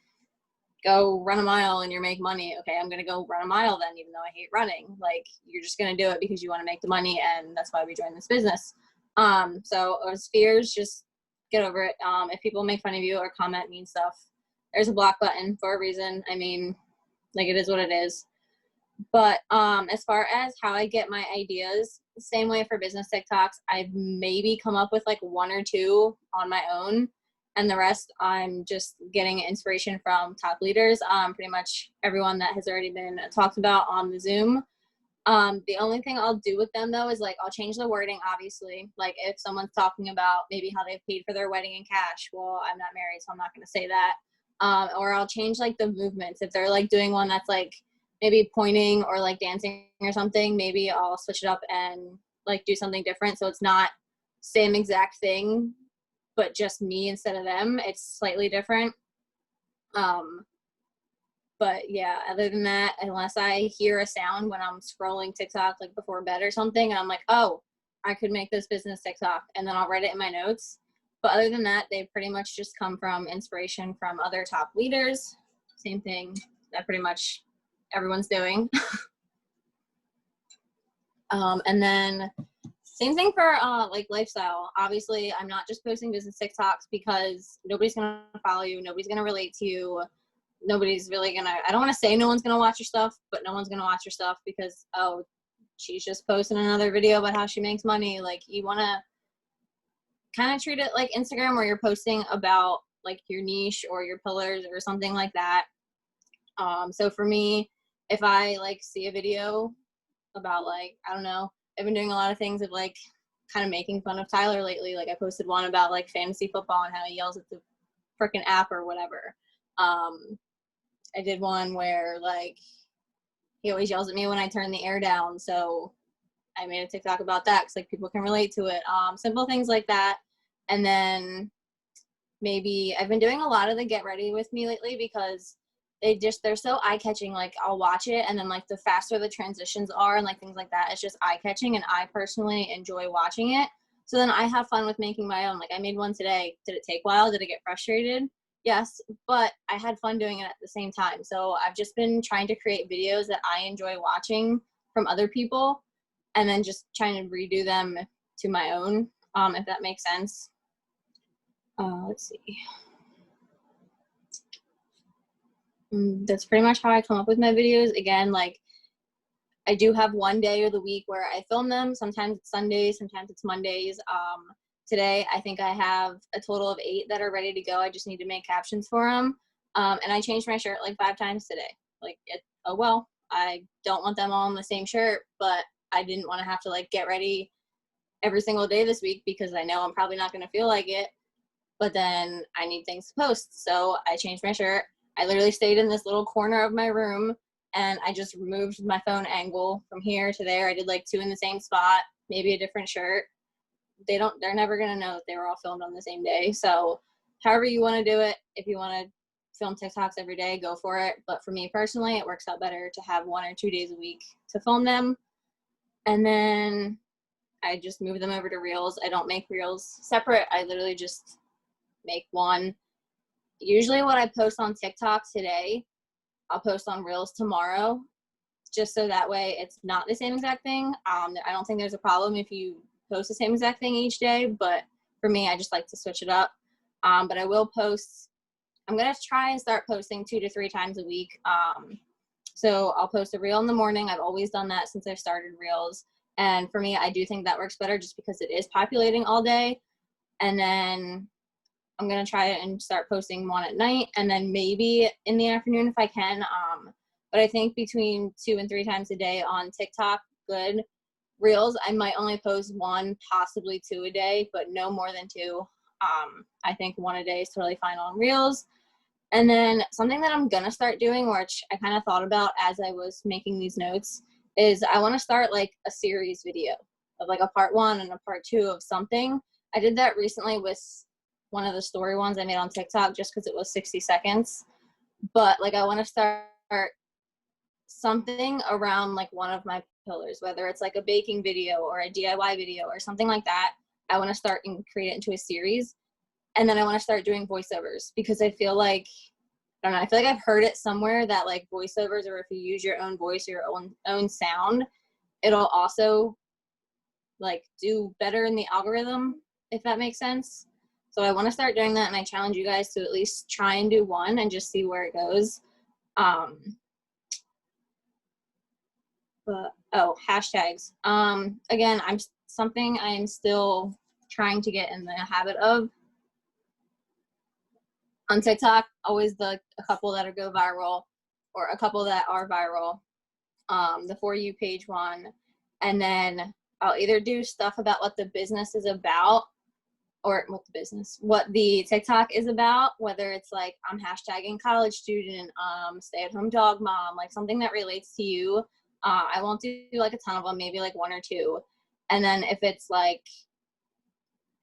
go run a mile and you make money, okay, I'm going to go run a mile then, even though I hate running. Like, you're just going to do it because you want to make the money, and that's why we joined this business. So it was fears, just get over it. If people make fun of you or comment mean stuff, there's a block button for a reason. I mean, like, it is what it is. But as far as how I get my ideas, same way for business TikToks, I've maybe come up with like 1 or 2 on my own, and the rest I'm just getting inspiration from top leaders, pretty much everyone that has already been talked about on the Zoom. The only thing I'll do with them though is like, I'll change the wording, obviously. Like if someone's talking about maybe how they've paid for their wedding in cash, well, I'm not married, so I'm not going to say that. Or I'll change like the movements. If they're like doing one that's like maybe pointing or like dancing or something, maybe I'll switch it up and like do something different. So it's not same exact thing, but just me instead of them. It's slightly different. But yeah, other than that, unless I hear a sound when I'm scrolling TikTok, like before bed or something, and I'm like, oh, I could make this business TikTok, and then I'll write it in my notes. But other than that, they pretty much just come from inspiration from other top leaders. Same thing that pretty much everyone's doing. And then same thing for like lifestyle. Obviously, I'm not just posting business TikToks because nobody's gonna follow you, nobody's gonna relate to you, nobody's really gonna, I don't want to say no one's gonna watch your stuff, but no one's gonna watch your stuff because, oh, she's just posting another video about how she makes money. Like, you want to kind of treat it like Instagram, where you're posting about like your niche or your pillars or something like that. So for me, if I like see a video about like, I don't know, I've been doing a lot of things of like kind of making fun of Tyler lately. Like I posted one about like fantasy football and how he yells at the freaking app or whatever. I did one where like he always yells at me when I turn the air down. So I made a TikTok about that because like people can relate to it. Simple things like that. And then maybe I've been doing a lot of the get ready with me lately because they're so eye-catching. Like I'll watch it and then like the faster the transitions are and like things like that, it's just eye-catching, and I personally enjoy watching it. So then I have fun with making my own. Like I made one today. Did it take a while? Did I get frustrated? Yes, but I had fun doing it at the same time. So I've just been trying to create videos that I enjoy watching from other people and then just trying to redo them to my own, if that makes sense. Let's see. That's pretty much how I come up with my videos. Again, like I do have one day of the week where I film them. Sometimes it's Sundays, sometimes it's Mondays. Today, I think I have a total of 8 that are ready to go. I just need to make captions for them. And I changed my shirt like 5 times today. Like, oh well, I don't want them all on the same shirt, but I didn't want to have to like get ready every single day this week because I know I'm probably not going to feel like it. But then I need things to post. So I changed my shirt. I literally stayed in this little corner of my room and I just moved my phone angle from here to there. I did like 2 in the same spot, maybe a different shirt. They're never going to know that they were all filmed on the same day. So however you want to do it, if you want to film TikToks every day, go for it. But for me personally, it works out better to have 1 or 2 days a week to film them. And then I just move them over to Reels. I don't make Reels separate. I literally just make one. Usually what I post on TikTok today, I'll post on Reels tomorrow, just so that way it's not the same exact thing. I don't think there's a problem if you post the same exact thing each day, but for me, I just like to switch it up. But I will post, I'm going to try and start posting 2 to 3 times a week. So I'll post a reel in the morning. I've always done that since I've started Reels. And for me, I do think that works better just because it is populating all day. And then I'm going to try it and start posting 1 at night and then maybe in the afternoon if I can. But I think between 2 and 3 times a day on TikTok, good. Reels, I might only post 1, possibly 2 a day, but no more than 2. I think 1 a day is totally fine on Reels. And then something that I'm going to start doing, which I kind of thought about as I was making these notes, is I want to start like a series video of like a part 1 and a part 2 of something. I did that recently with one of the story ones I made on TikTok just because it was 60 seconds. But like I want to start something around like one of my pillars, whether it's like a baking video or a DIY video or something like that. I want to start and create it into a series. And then I want to start doing voiceovers because I feel like, I don't know, I feel like I've heard it somewhere that like voiceovers, or if you use your own voice or your own sound, it'll also like do better in the algorithm, if that makes sense. So I want to start doing that, and I challenge you guys to at least try and do one and just see where it goes. But hashtags. Again, I'm still trying to get in the habit of. On TikTok, always a couple that go viral, or a couple that are viral. The For You page one, and then I'll either do stuff about what the business is about, or what the TikTok is about, whether it's like I'm hashtagging college student, stay-at-home dog mom, like something that relates to you. I won't do like a ton of them, maybe like 1 or 2. And then if it's like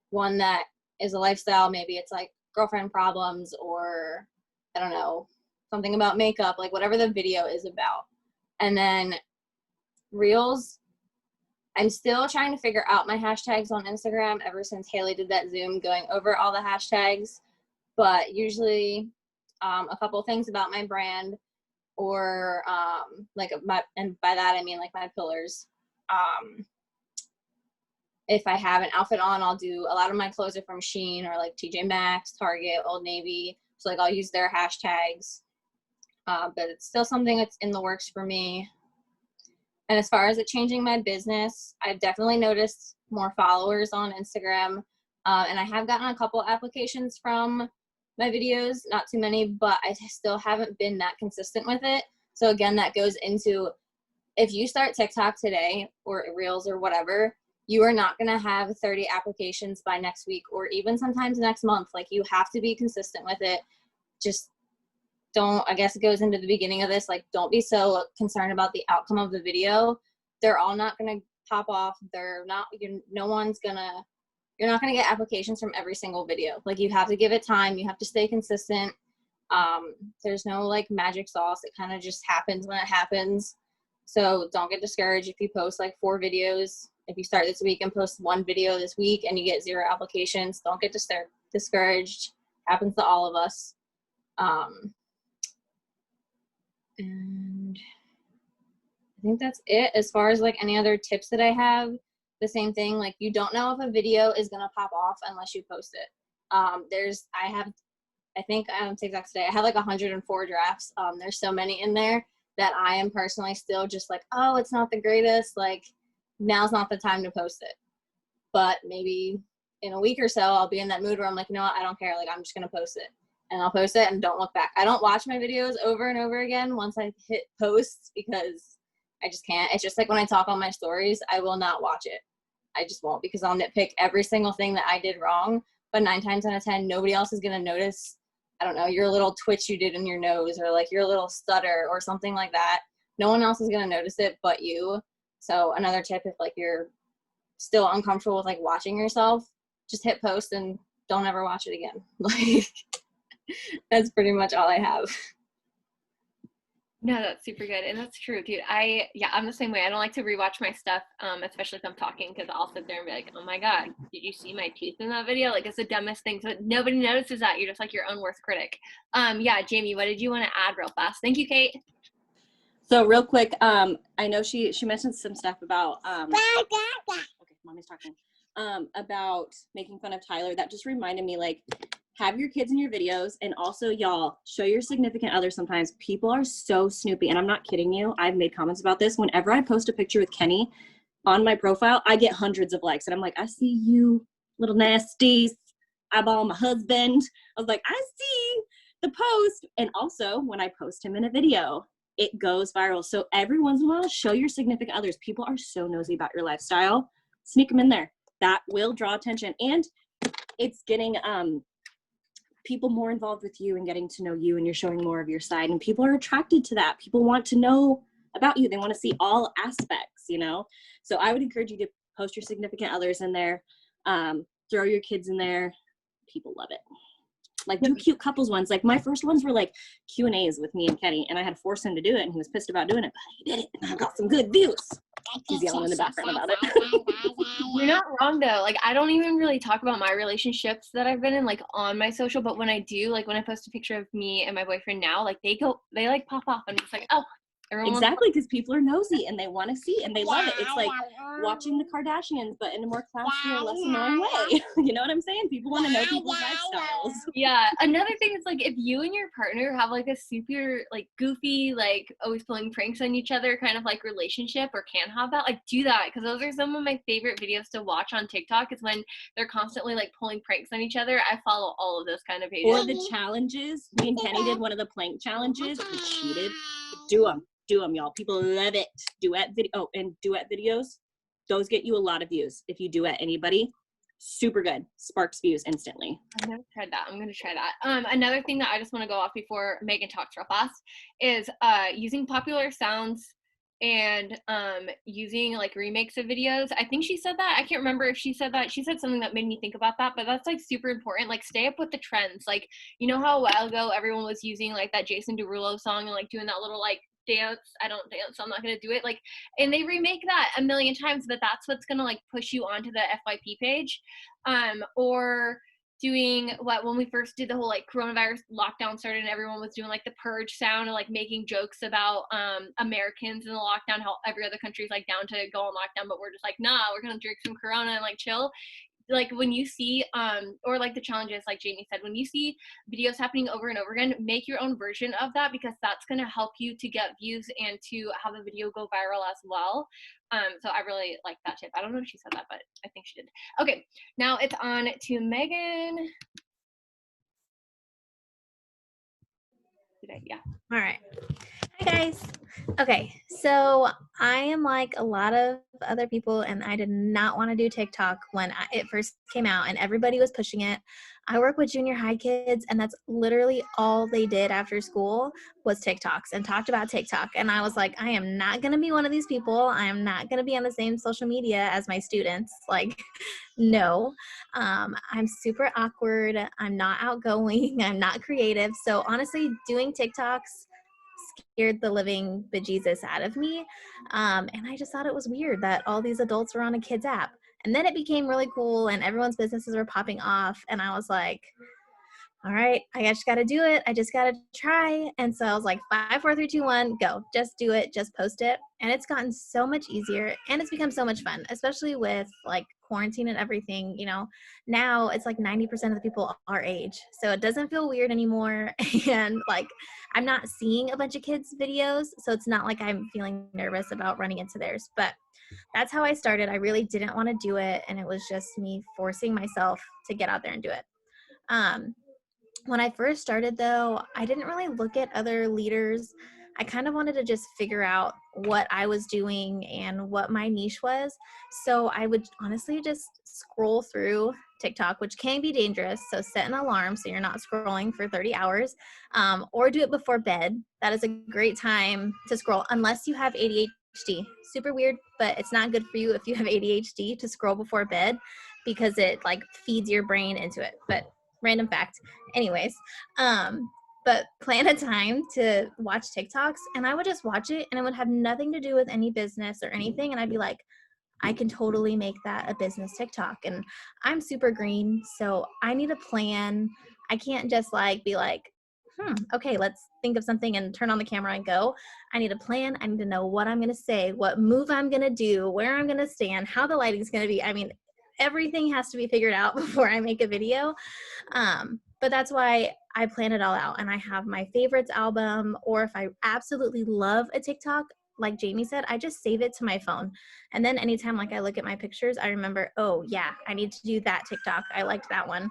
one that is a lifestyle, maybe it's like girlfriend problems, or I don't know, something about makeup, like whatever the video is about. And then Reels, I'm still trying to figure out my hashtags on Instagram ever since Haley did that Zoom going over all the hashtags. But usually a couple things about my brand, or and by that I mean like my pillars. If I have an outfit on, I'll do a lot of my clothes are from Shein or like TJ Maxx, Target, Old Navy. So like I'll use their hashtags. But it's still something that's in the works for me. And as far as it changing my business, I've definitely noticed more followers on Instagram. And I have gotten a couple applications from my videos, not too many, but I still haven't been that consistent with it. So again, that goes into, if you start TikTok today or Reels or whatever, you are not going to have 30 applications by next week, or even sometimes next month. Like, you have to be consistent with it. Just don't, I guess it goes into the beginning of this, like, don't be so concerned about the outcome of the video. They're all not going to pop off. They're not, you're not going to get applications from every single video. Like, you have to give it time. You have to stay consistent. There's no like magic sauce. It kind of just happens when it happens. So don't get discouraged if you post like 4 videos. If you start this week and post 1 video this week and you get 0 applications, don't get discouraged. Happens to all of us. And I think that's it. As far as like any other tips that I have, the same thing, like you don't know if a video is gonna pop off unless you post it. I think on TikTok today, I have like 104 drafts. There's so many in there that I am personally still just like, oh, it's not the greatest. Like, now's not the time to post it. But maybe in a week or so, I'll be in that mood where I'm like, you know what, I don't care. Like, I'm just going to post it. And I'll post it and don't look back. I don't watch my videos over and over again once I hit post because I just can't. It's just like when I talk on my stories, I will not watch it. I just won't because I'll nitpick every single thing that I did wrong. But 9 times out of 10, nobody else is going to notice, I don't know, your little twitch you did in your nose or like your little stutter or something like that. No one else is going to notice it but you. So another tip, if like you're still uncomfortable with like watching yourself, just hit post and don't ever watch it again. Like, that's pretty much all I have. No, that's super good. And that's true, dude. I'm the same way. I don't like to rewatch my stuff, especially if I'm talking, because I'll sit there and be like, oh my God, did you see my teeth in that video? Like, it's the dumbest thing. So nobody notices that. You're just like your own worst critic. Yeah, Jamie, what did you want to add real fast? Thank you, Kate. So real quick, I know she mentioned some stuff about, okay, mommy's talking, about making fun of Tyler. That just reminded me, like, have your kids in your videos, and also y'all show your significant other. Sometimes people are so snoopy, and I'm not kidding you. I've made comments about this. Whenever I post a picture with Kenny on my profile, I get hundreds of likes, and I'm like, I see you, little nasties. Eyeball my husband. I was like, I see the post. And also when I post him in a video, it goes viral. So every once in a while, show your significant others. People are so nosy about your lifestyle. Sneak them in there. That will draw attention, and it's getting people more involved with you and getting to know you, and you're showing more of your side, and people are attracted to that. People want to know about you. They want to see all aspects, you know? So I would encourage you to post your significant others in there, throw your kids in there. People love it. Like, do cute couples ones. Like, my first ones were like Q&As with me and Kenny, and I had to force him to do it, and he was pissed about doing it, but he did it, and I got some good views. He's yelling in the background about it. You're not wrong though. Like, I don't even really talk about my relationships that I've been in like on my social, but when I do, like when I post a picture of me and my boyfriend now, like they like pop off and it's like, oh, everyone Exactly, because people are nosy and they want to see and they love it. It's like watching the Kardashians, but in a more classier, less annoying way. You know what I'm saying? People want to know people's lifestyles. Yeah. Another thing is, like, if you and your partner have like a super like goofy, like always pulling pranks on each other kind of like relationship, or can have that, like do that, because those are some of my favorite videos to watch on TikTok, is when they're constantly like pulling pranks on each other. I follow all of those kind of pages. Or the challenges. Me and Kenny did one of the plank challenges. We cheated. Do them, y'all. People love it. Duet videos. Those get you a lot of views. If you duet anybody, super good. Sparks views instantly. I've never tried that. I'm gonna try that. Another thing that I just want to go off before Megan talks real fast is using popular sounds and using like remakes of videos. I think she said that. I can't remember if she said that. She said something that made me think about that, but that's like super important. Like, stay up with the trends. Like, you know how a while ago everyone was using like that Jason Derulo song and like doing that little like dance. I don't dance, so I'm not gonna do it. Like, and they remake that a million times, but that's what's gonna like push you onto the FYP page. Or doing what, when we first did the whole like coronavirus lockdown started and everyone was doing like the purge sound and like making jokes about Americans in the lockdown, how every other country's like down to go on lockdown, but we're just like, nah, we're gonna drink some Corona and like chill. Like, when you see or like the challenges, like Jamie said, when you see videos happening over and over again, make your own version of that, because that's going to help you to get views and to have the video go viral as well. So I really like that tip. I don't know if she said that, but I think she did. Okay, now it's on to Megan. Yeah. All right. Hey guys. Okay, so I am like a lot of other people, and I did not want to do TikTok when it first came out, and everybody was pushing it. I work with junior high kids, and that's literally all they did after school was TikToks and talked about TikTok. And I was like, I am not going to be one of these people. I am not going to be on the same social media as my students. Like, no. I'm super awkward. I'm not outgoing. I'm not creative. So honestly, doing TikToks scared the living bejesus out of me. And I just thought it was weird that all these adults were on a kid's app. And then it became really cool and everyone's businesses were popping off. And I was like, all right, I just got to do it. I just got to try. And so I was like, 5, 4, 3, 2, 1, go. Just do it. Just post it. And it's gotten so much easier and it's become so much fun, especially with like quarantine and everything. You know, now it's like 90% of the people our age. So it doesn't feel weird anymore. And like, I'm not seeing a bunch of kids' videos. So it's not like I'm feeling nervous about running into theirs. But that's how I started. I really didn't want to do it. And it was just me forcing myself to get out there and do it. When I first started, though, I didn't really look at other leaders. I kind of wanted to just figure out what I was doing and what my niche was. So I would honestly just scroll through TikTok, which can be dangerous. So set an alarm so you're not scrolling for 30 hours, or do it before bed. That is a great time to scroll unless you have ADHD. Super weird, but it's not good for you if you have ADHD to scroll before bed because it like feeds your brain into it. But random fact. Anyways, but plan a time to watch TikToks and I would just watch it and it would have nothing to do with any business or anything. And I'd be like, I can totally make that a business TikTok. And I'm super green, so I need a plan. I can't just like be like, okay, let's think of something and turn on the camera and go. I need a plan. I need to know what I'm going to say, what move I'm going to do, where I'm going to stand, how the lighting's going to be. I mean, everything has to be figured out before I make a video. But that's why I plan it all out and I have my favorites album, or if I absolutely love a TikTok, like Jamie said, I just save it to my phone. And then anytime like I look at my pictures, I remember, oh yeah, I need to do that TikTok. I liked that one.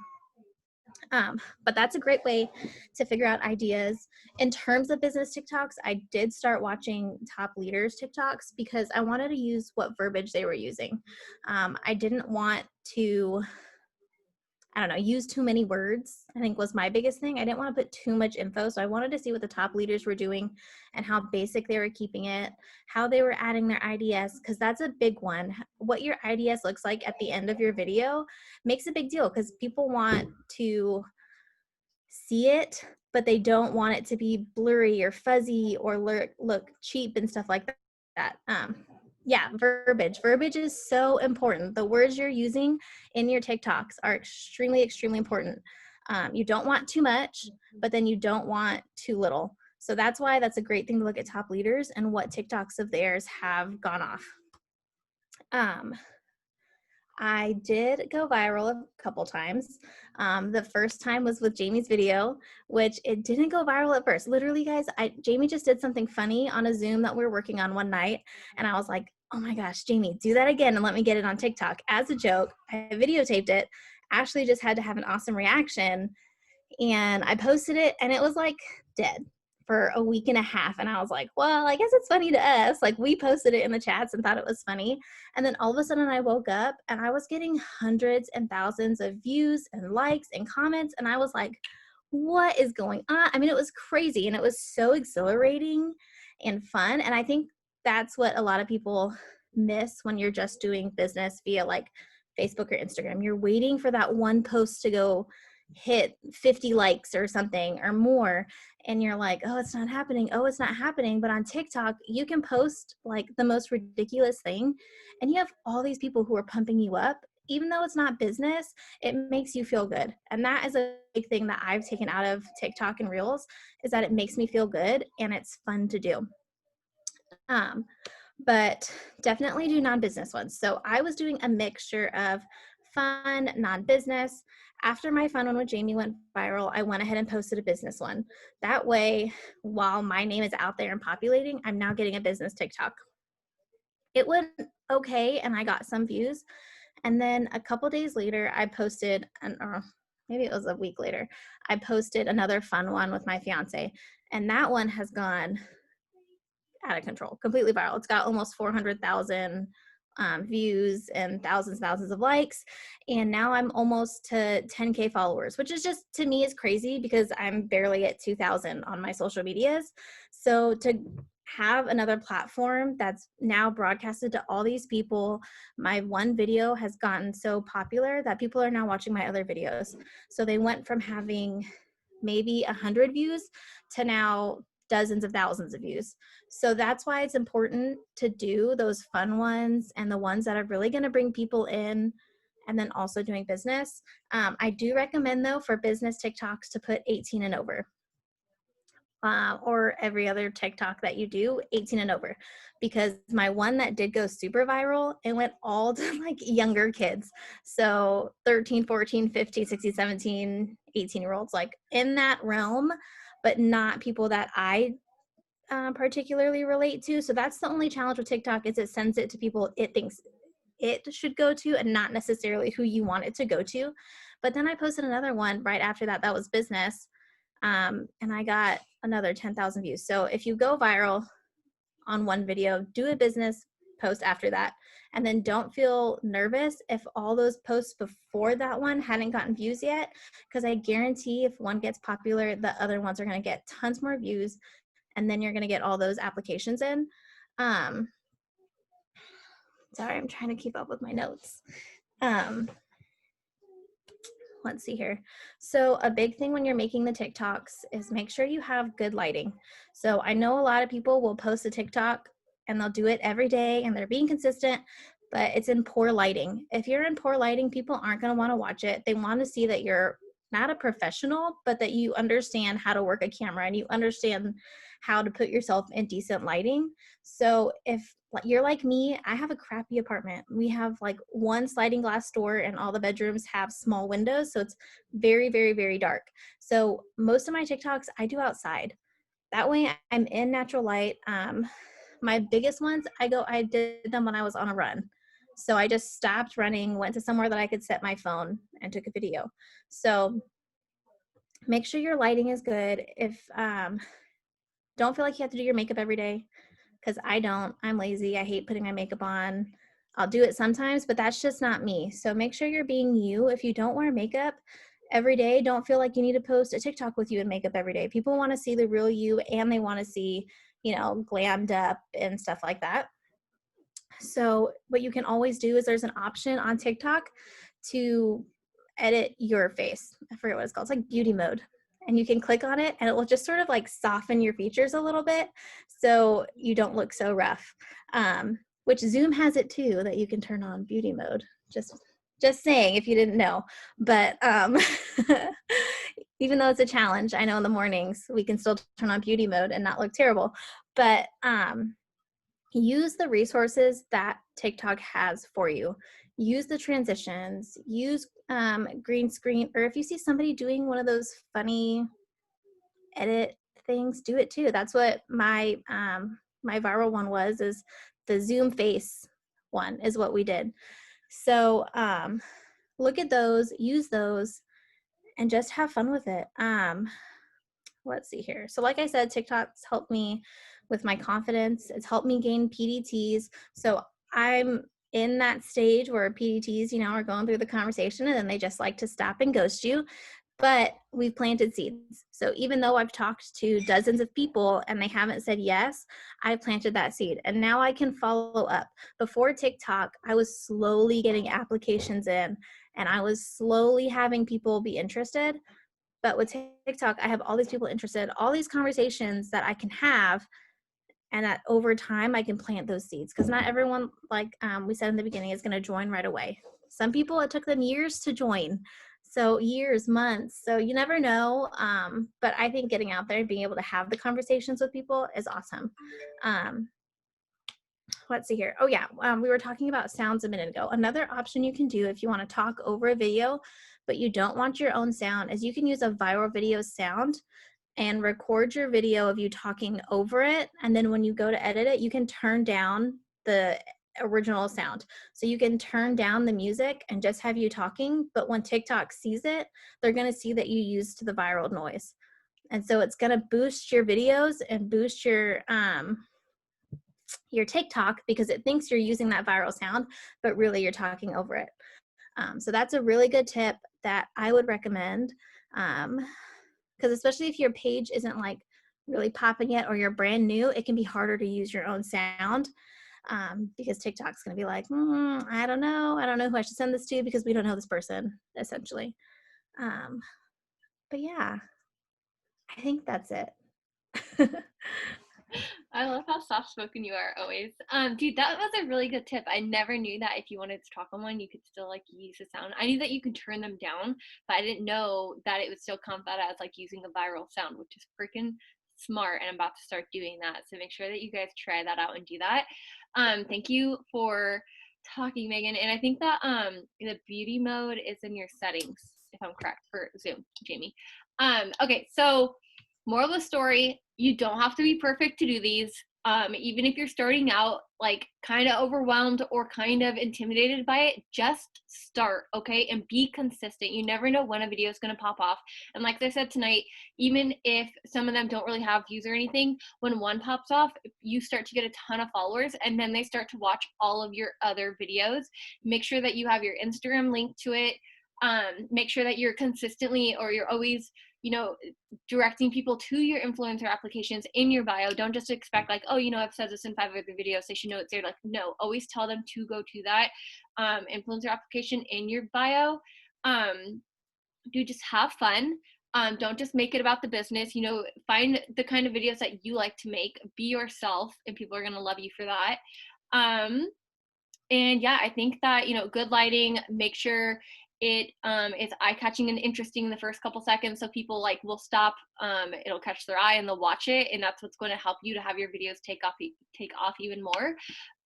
But that's a great way to figure out ideas. In terms of business TikToks, I did start watching top leaders TikToks because I wanted to use what verbiage they were using. I didn't want to, use too many words, I think was my biggest thing. I didn't want to put too much info. So I wanted to see what the top leaders were doing and how basic they were keeping it, how they were adding their IDS, because that's a big one. What your IDS looks like at the end of your video makes a big deal because people want to see it, but they don't want it to be blurry or fuzzy or look cheap and stuff like that. Yeah, verbiage. Verbiage is so important. The words you're using in your TikToks are extremely, extremely important. You don't want too much, but then you don't want too little. So that's why that's a great thing to look at top leaders and what TikToks of theirs have gone off. I did go viral a couple times. The first time was with Jamie's video, which it didn't go viral at first. Literally, guys, Jamie just did something funny on a Zoom that we were working on one night. And I was like, oh my gosh, Jamie, do that again and let me get it on TikTok. As a joke, I videotaped it. Ashley just had to have an awesome reaction. And I posted it and it was like dead for a week and a half. And I was like, well, I guess it's funny to us. Like we posted it in the chats and thought it was funny. And then all of a sudden I woke up and I was getting hundreds and thousands of views and likes and comments. And I was like, what is going on? I mean, it was crazy and it was so exhilarating and fun. And I think that's what a lot of people miss when you're just doing business via like Facebook or Instagram. You're waiting for that one post to go hit 50 likes or something or more, and you're like, oh, it's not happening. Oh, it's not happening. But on TikTok, you can post like the most ridiculous thing and you have all these people who are pumping you up. Even though it's not business, it makes you feel good. And that is a big thing that I've taken out of TikTok and Reels, is that it makes me feel good and it's fun to do. But definitely do non-business ones. So I was doing a mixture of fun, non-business. After my fun one with Jamie went viral, I went ahead and posted a business one. That way, while my name is out there and populating, I'm now getting a business TikTok. It went okay, and I got some views. And then a couple days later, I posted, or maybe it was a week later, I posted another fun one with my fiance. And that one has gone out of control, completely viral. It's got almost 400,000 views and thousands of likes. And now I'm almost to 10K followers, which is just, to me, is crazy because I'm barely at 2,000 on my social medias. So to have another platform that's now broadcasted to all these people, my one video has gotten so popular that people are now watching my other videos. So they went from having maybe 100 views to now dozens of thousands of views. So that's why it's important to do those fun ones and the ones that are really going to bring people in, and then also doing business. I do recommend, though, for business TikToks to put 18 and over, or every other TikTok that you do, 18 and over, because my one that did go super viral, it went all to like younger kids. So 13, 14, 15, 16, 17, 18-year-olds, like in that realm, but not people that I particularly relate to. So that's the only challenge with TikTok, is it sends it to people it thinks it should go to and not necessarily who you want it to go to. But then I posted another one right after that was business, and I got another 10,000 views. So if you go viral on one video, do a business post after that, and then don't feel nervous if all those posts before that one hadn't gotten views yet, because I guarantee if one gets popular, the other ones are going to get tons more views, and then you're going to get all those applications in. Sorry, I'm trying to keep up with my notes. Let's see here. So a big thing when you're making the TikToks is make sure you have good lighting. So I know a lot of people will post a TikTok and they'll do it every day and they're being consistent, but it's in poor lighting. If you're in poor lighting, people aren't going to want to watch it. They want to see that you're not a professional, but that you understand how to work a camera and you understand how to put yourself in decent lighting. So if you're like me, I have a crappy apartment. We have like one sliding glass door and all the bedrooms have small windows. So it's very, very, very dark. So most of my TikToks I do outside. That way I'm in natural light. My biggest ones, I did them when I was on a run. So I just stopped running, went to somewhere that I could set my phone and took a video. So make sure your lighting is good. If don't feel like you have to do your makeup every day, because I don't. I'm lazy. I hate putting my makeup on. I'll do it sometimes, but that's just not me. So make sure you're being you. If you don't wear makeup every day, don't feel like you need to post a TikTok with you in makeup every day. People want to see the real you, and they want to see, glammed up and stuff like that. So what you can always do is there's an option on TikTok to edit your face. I forget what it's called. It's like beauty mode. And you can click on it and it will just sort of like soften your features a little bit so you don't look so rough. Which Zoom has it too, that you can turn on beauty mode. Just saying, if you didn't know. But even though it's a challenge, I know in the mornings we can still turn on beauty mode and not look terrible. But use the resources that TikTok has for you. Use the transitions, use green screen, or if you see somebody doing one of those funny edit things, do it too. That's what my my viral one is the Zoom face one is what we did. So look at those, use those, and just have fun with it. Let's see here. So like I said, TikTok's helped me with my confidence. It's helped me gain PDTs. So I'm in that stage where PDTs, are going through the conversation and then they just like to stop and ghost you. But we've planted seeds. So even though I've talked to dozens of people and they haven't said yes, I planted that seed. And now I can follow up. Before TikTok, I was slowly getting applications in and I was slowly having people be interested. But with TikTok, I have all these people interested, all these conversations that I can have, and that over time I can plant those seeds, because not everyone, like we said in the beginning, is going to join right away. Some people, it took them years to join. So years, months. So you never know. But I think getting out there and being able to have the conversations with people is awesome. Let's see here. Oh yeah, we were talking about sounds a minute ago. Another option you can do if you want to talk over a video, but you don't want your own sound, is you can use a viral video sound and record your video of you talking over it. And then when you go to edit it, you can turn down the original sound. So you can turn down the music and just have you talking. But when TikTok sees it, they're going to see that you used the viral noise. And so it's going to boost your videos and boost your your TikTok because it thinks you're using that viral sound, but really you're talking over it. So that's a really good tip that I would recommend. Because especially if your page isn't like really popping yet or you're brand new, it can be harder to use your own sound. Because TikTok's going to be like, I don't know who I should send this to because we don't know this person, essentially. But yeah, I think that's it. I love how soft spoken you are always. Dude, that was a really good tip. I never knew that if you wanted to talk on one, you could still like use the sound. I knew that you can turn them down, but I didn't know that it would still count that as like using a viral sound, which is freaking smart. And I'm about to start doing that. So make sure that you guys try that out and do that. Thank you for talking, Megan. And I think that the beauty mode is in your settings, if I'm correct, for Zoom, Jamie. Okay, so moral of the story, you don't have to be perfect to do these. Even if you're starting out like kind of overwhelmed or kind of intimidated by it, just start, okay? And be consistent. You never know when a video is going to pop off. And like I said tonight, even if some of them don't really have views or anything, when one pops off, you start to get a ton of followers and then they start to watch all of your other videos. Make sure that you have your Instagram linked to it. Make sure that you're consistently, or you're always, directing people to your influencer applications in your bio. Don't just expect like, oh, I've said this in 5 other videos, they should know it's there. Like, no, always tell them to go to that influencer application in your bio. Do just have fun. Don't just make it about the business. Find the kind of videos that you like to make. Be yourself, and people are gonna love you for that. And yeah, I think that, good lighting, make sure it is eye-catching and interesting in the first couple seconds, so people will stop, it'll catch their eye and they'll watch it, and that's what's going to help you to have your videos take off even more.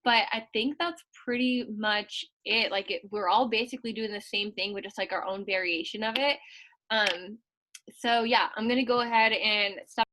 But I think that's pretty much it. We're all basically doing the same thing with just our own variation of it. So yeah, I'm gonna go ahead and stop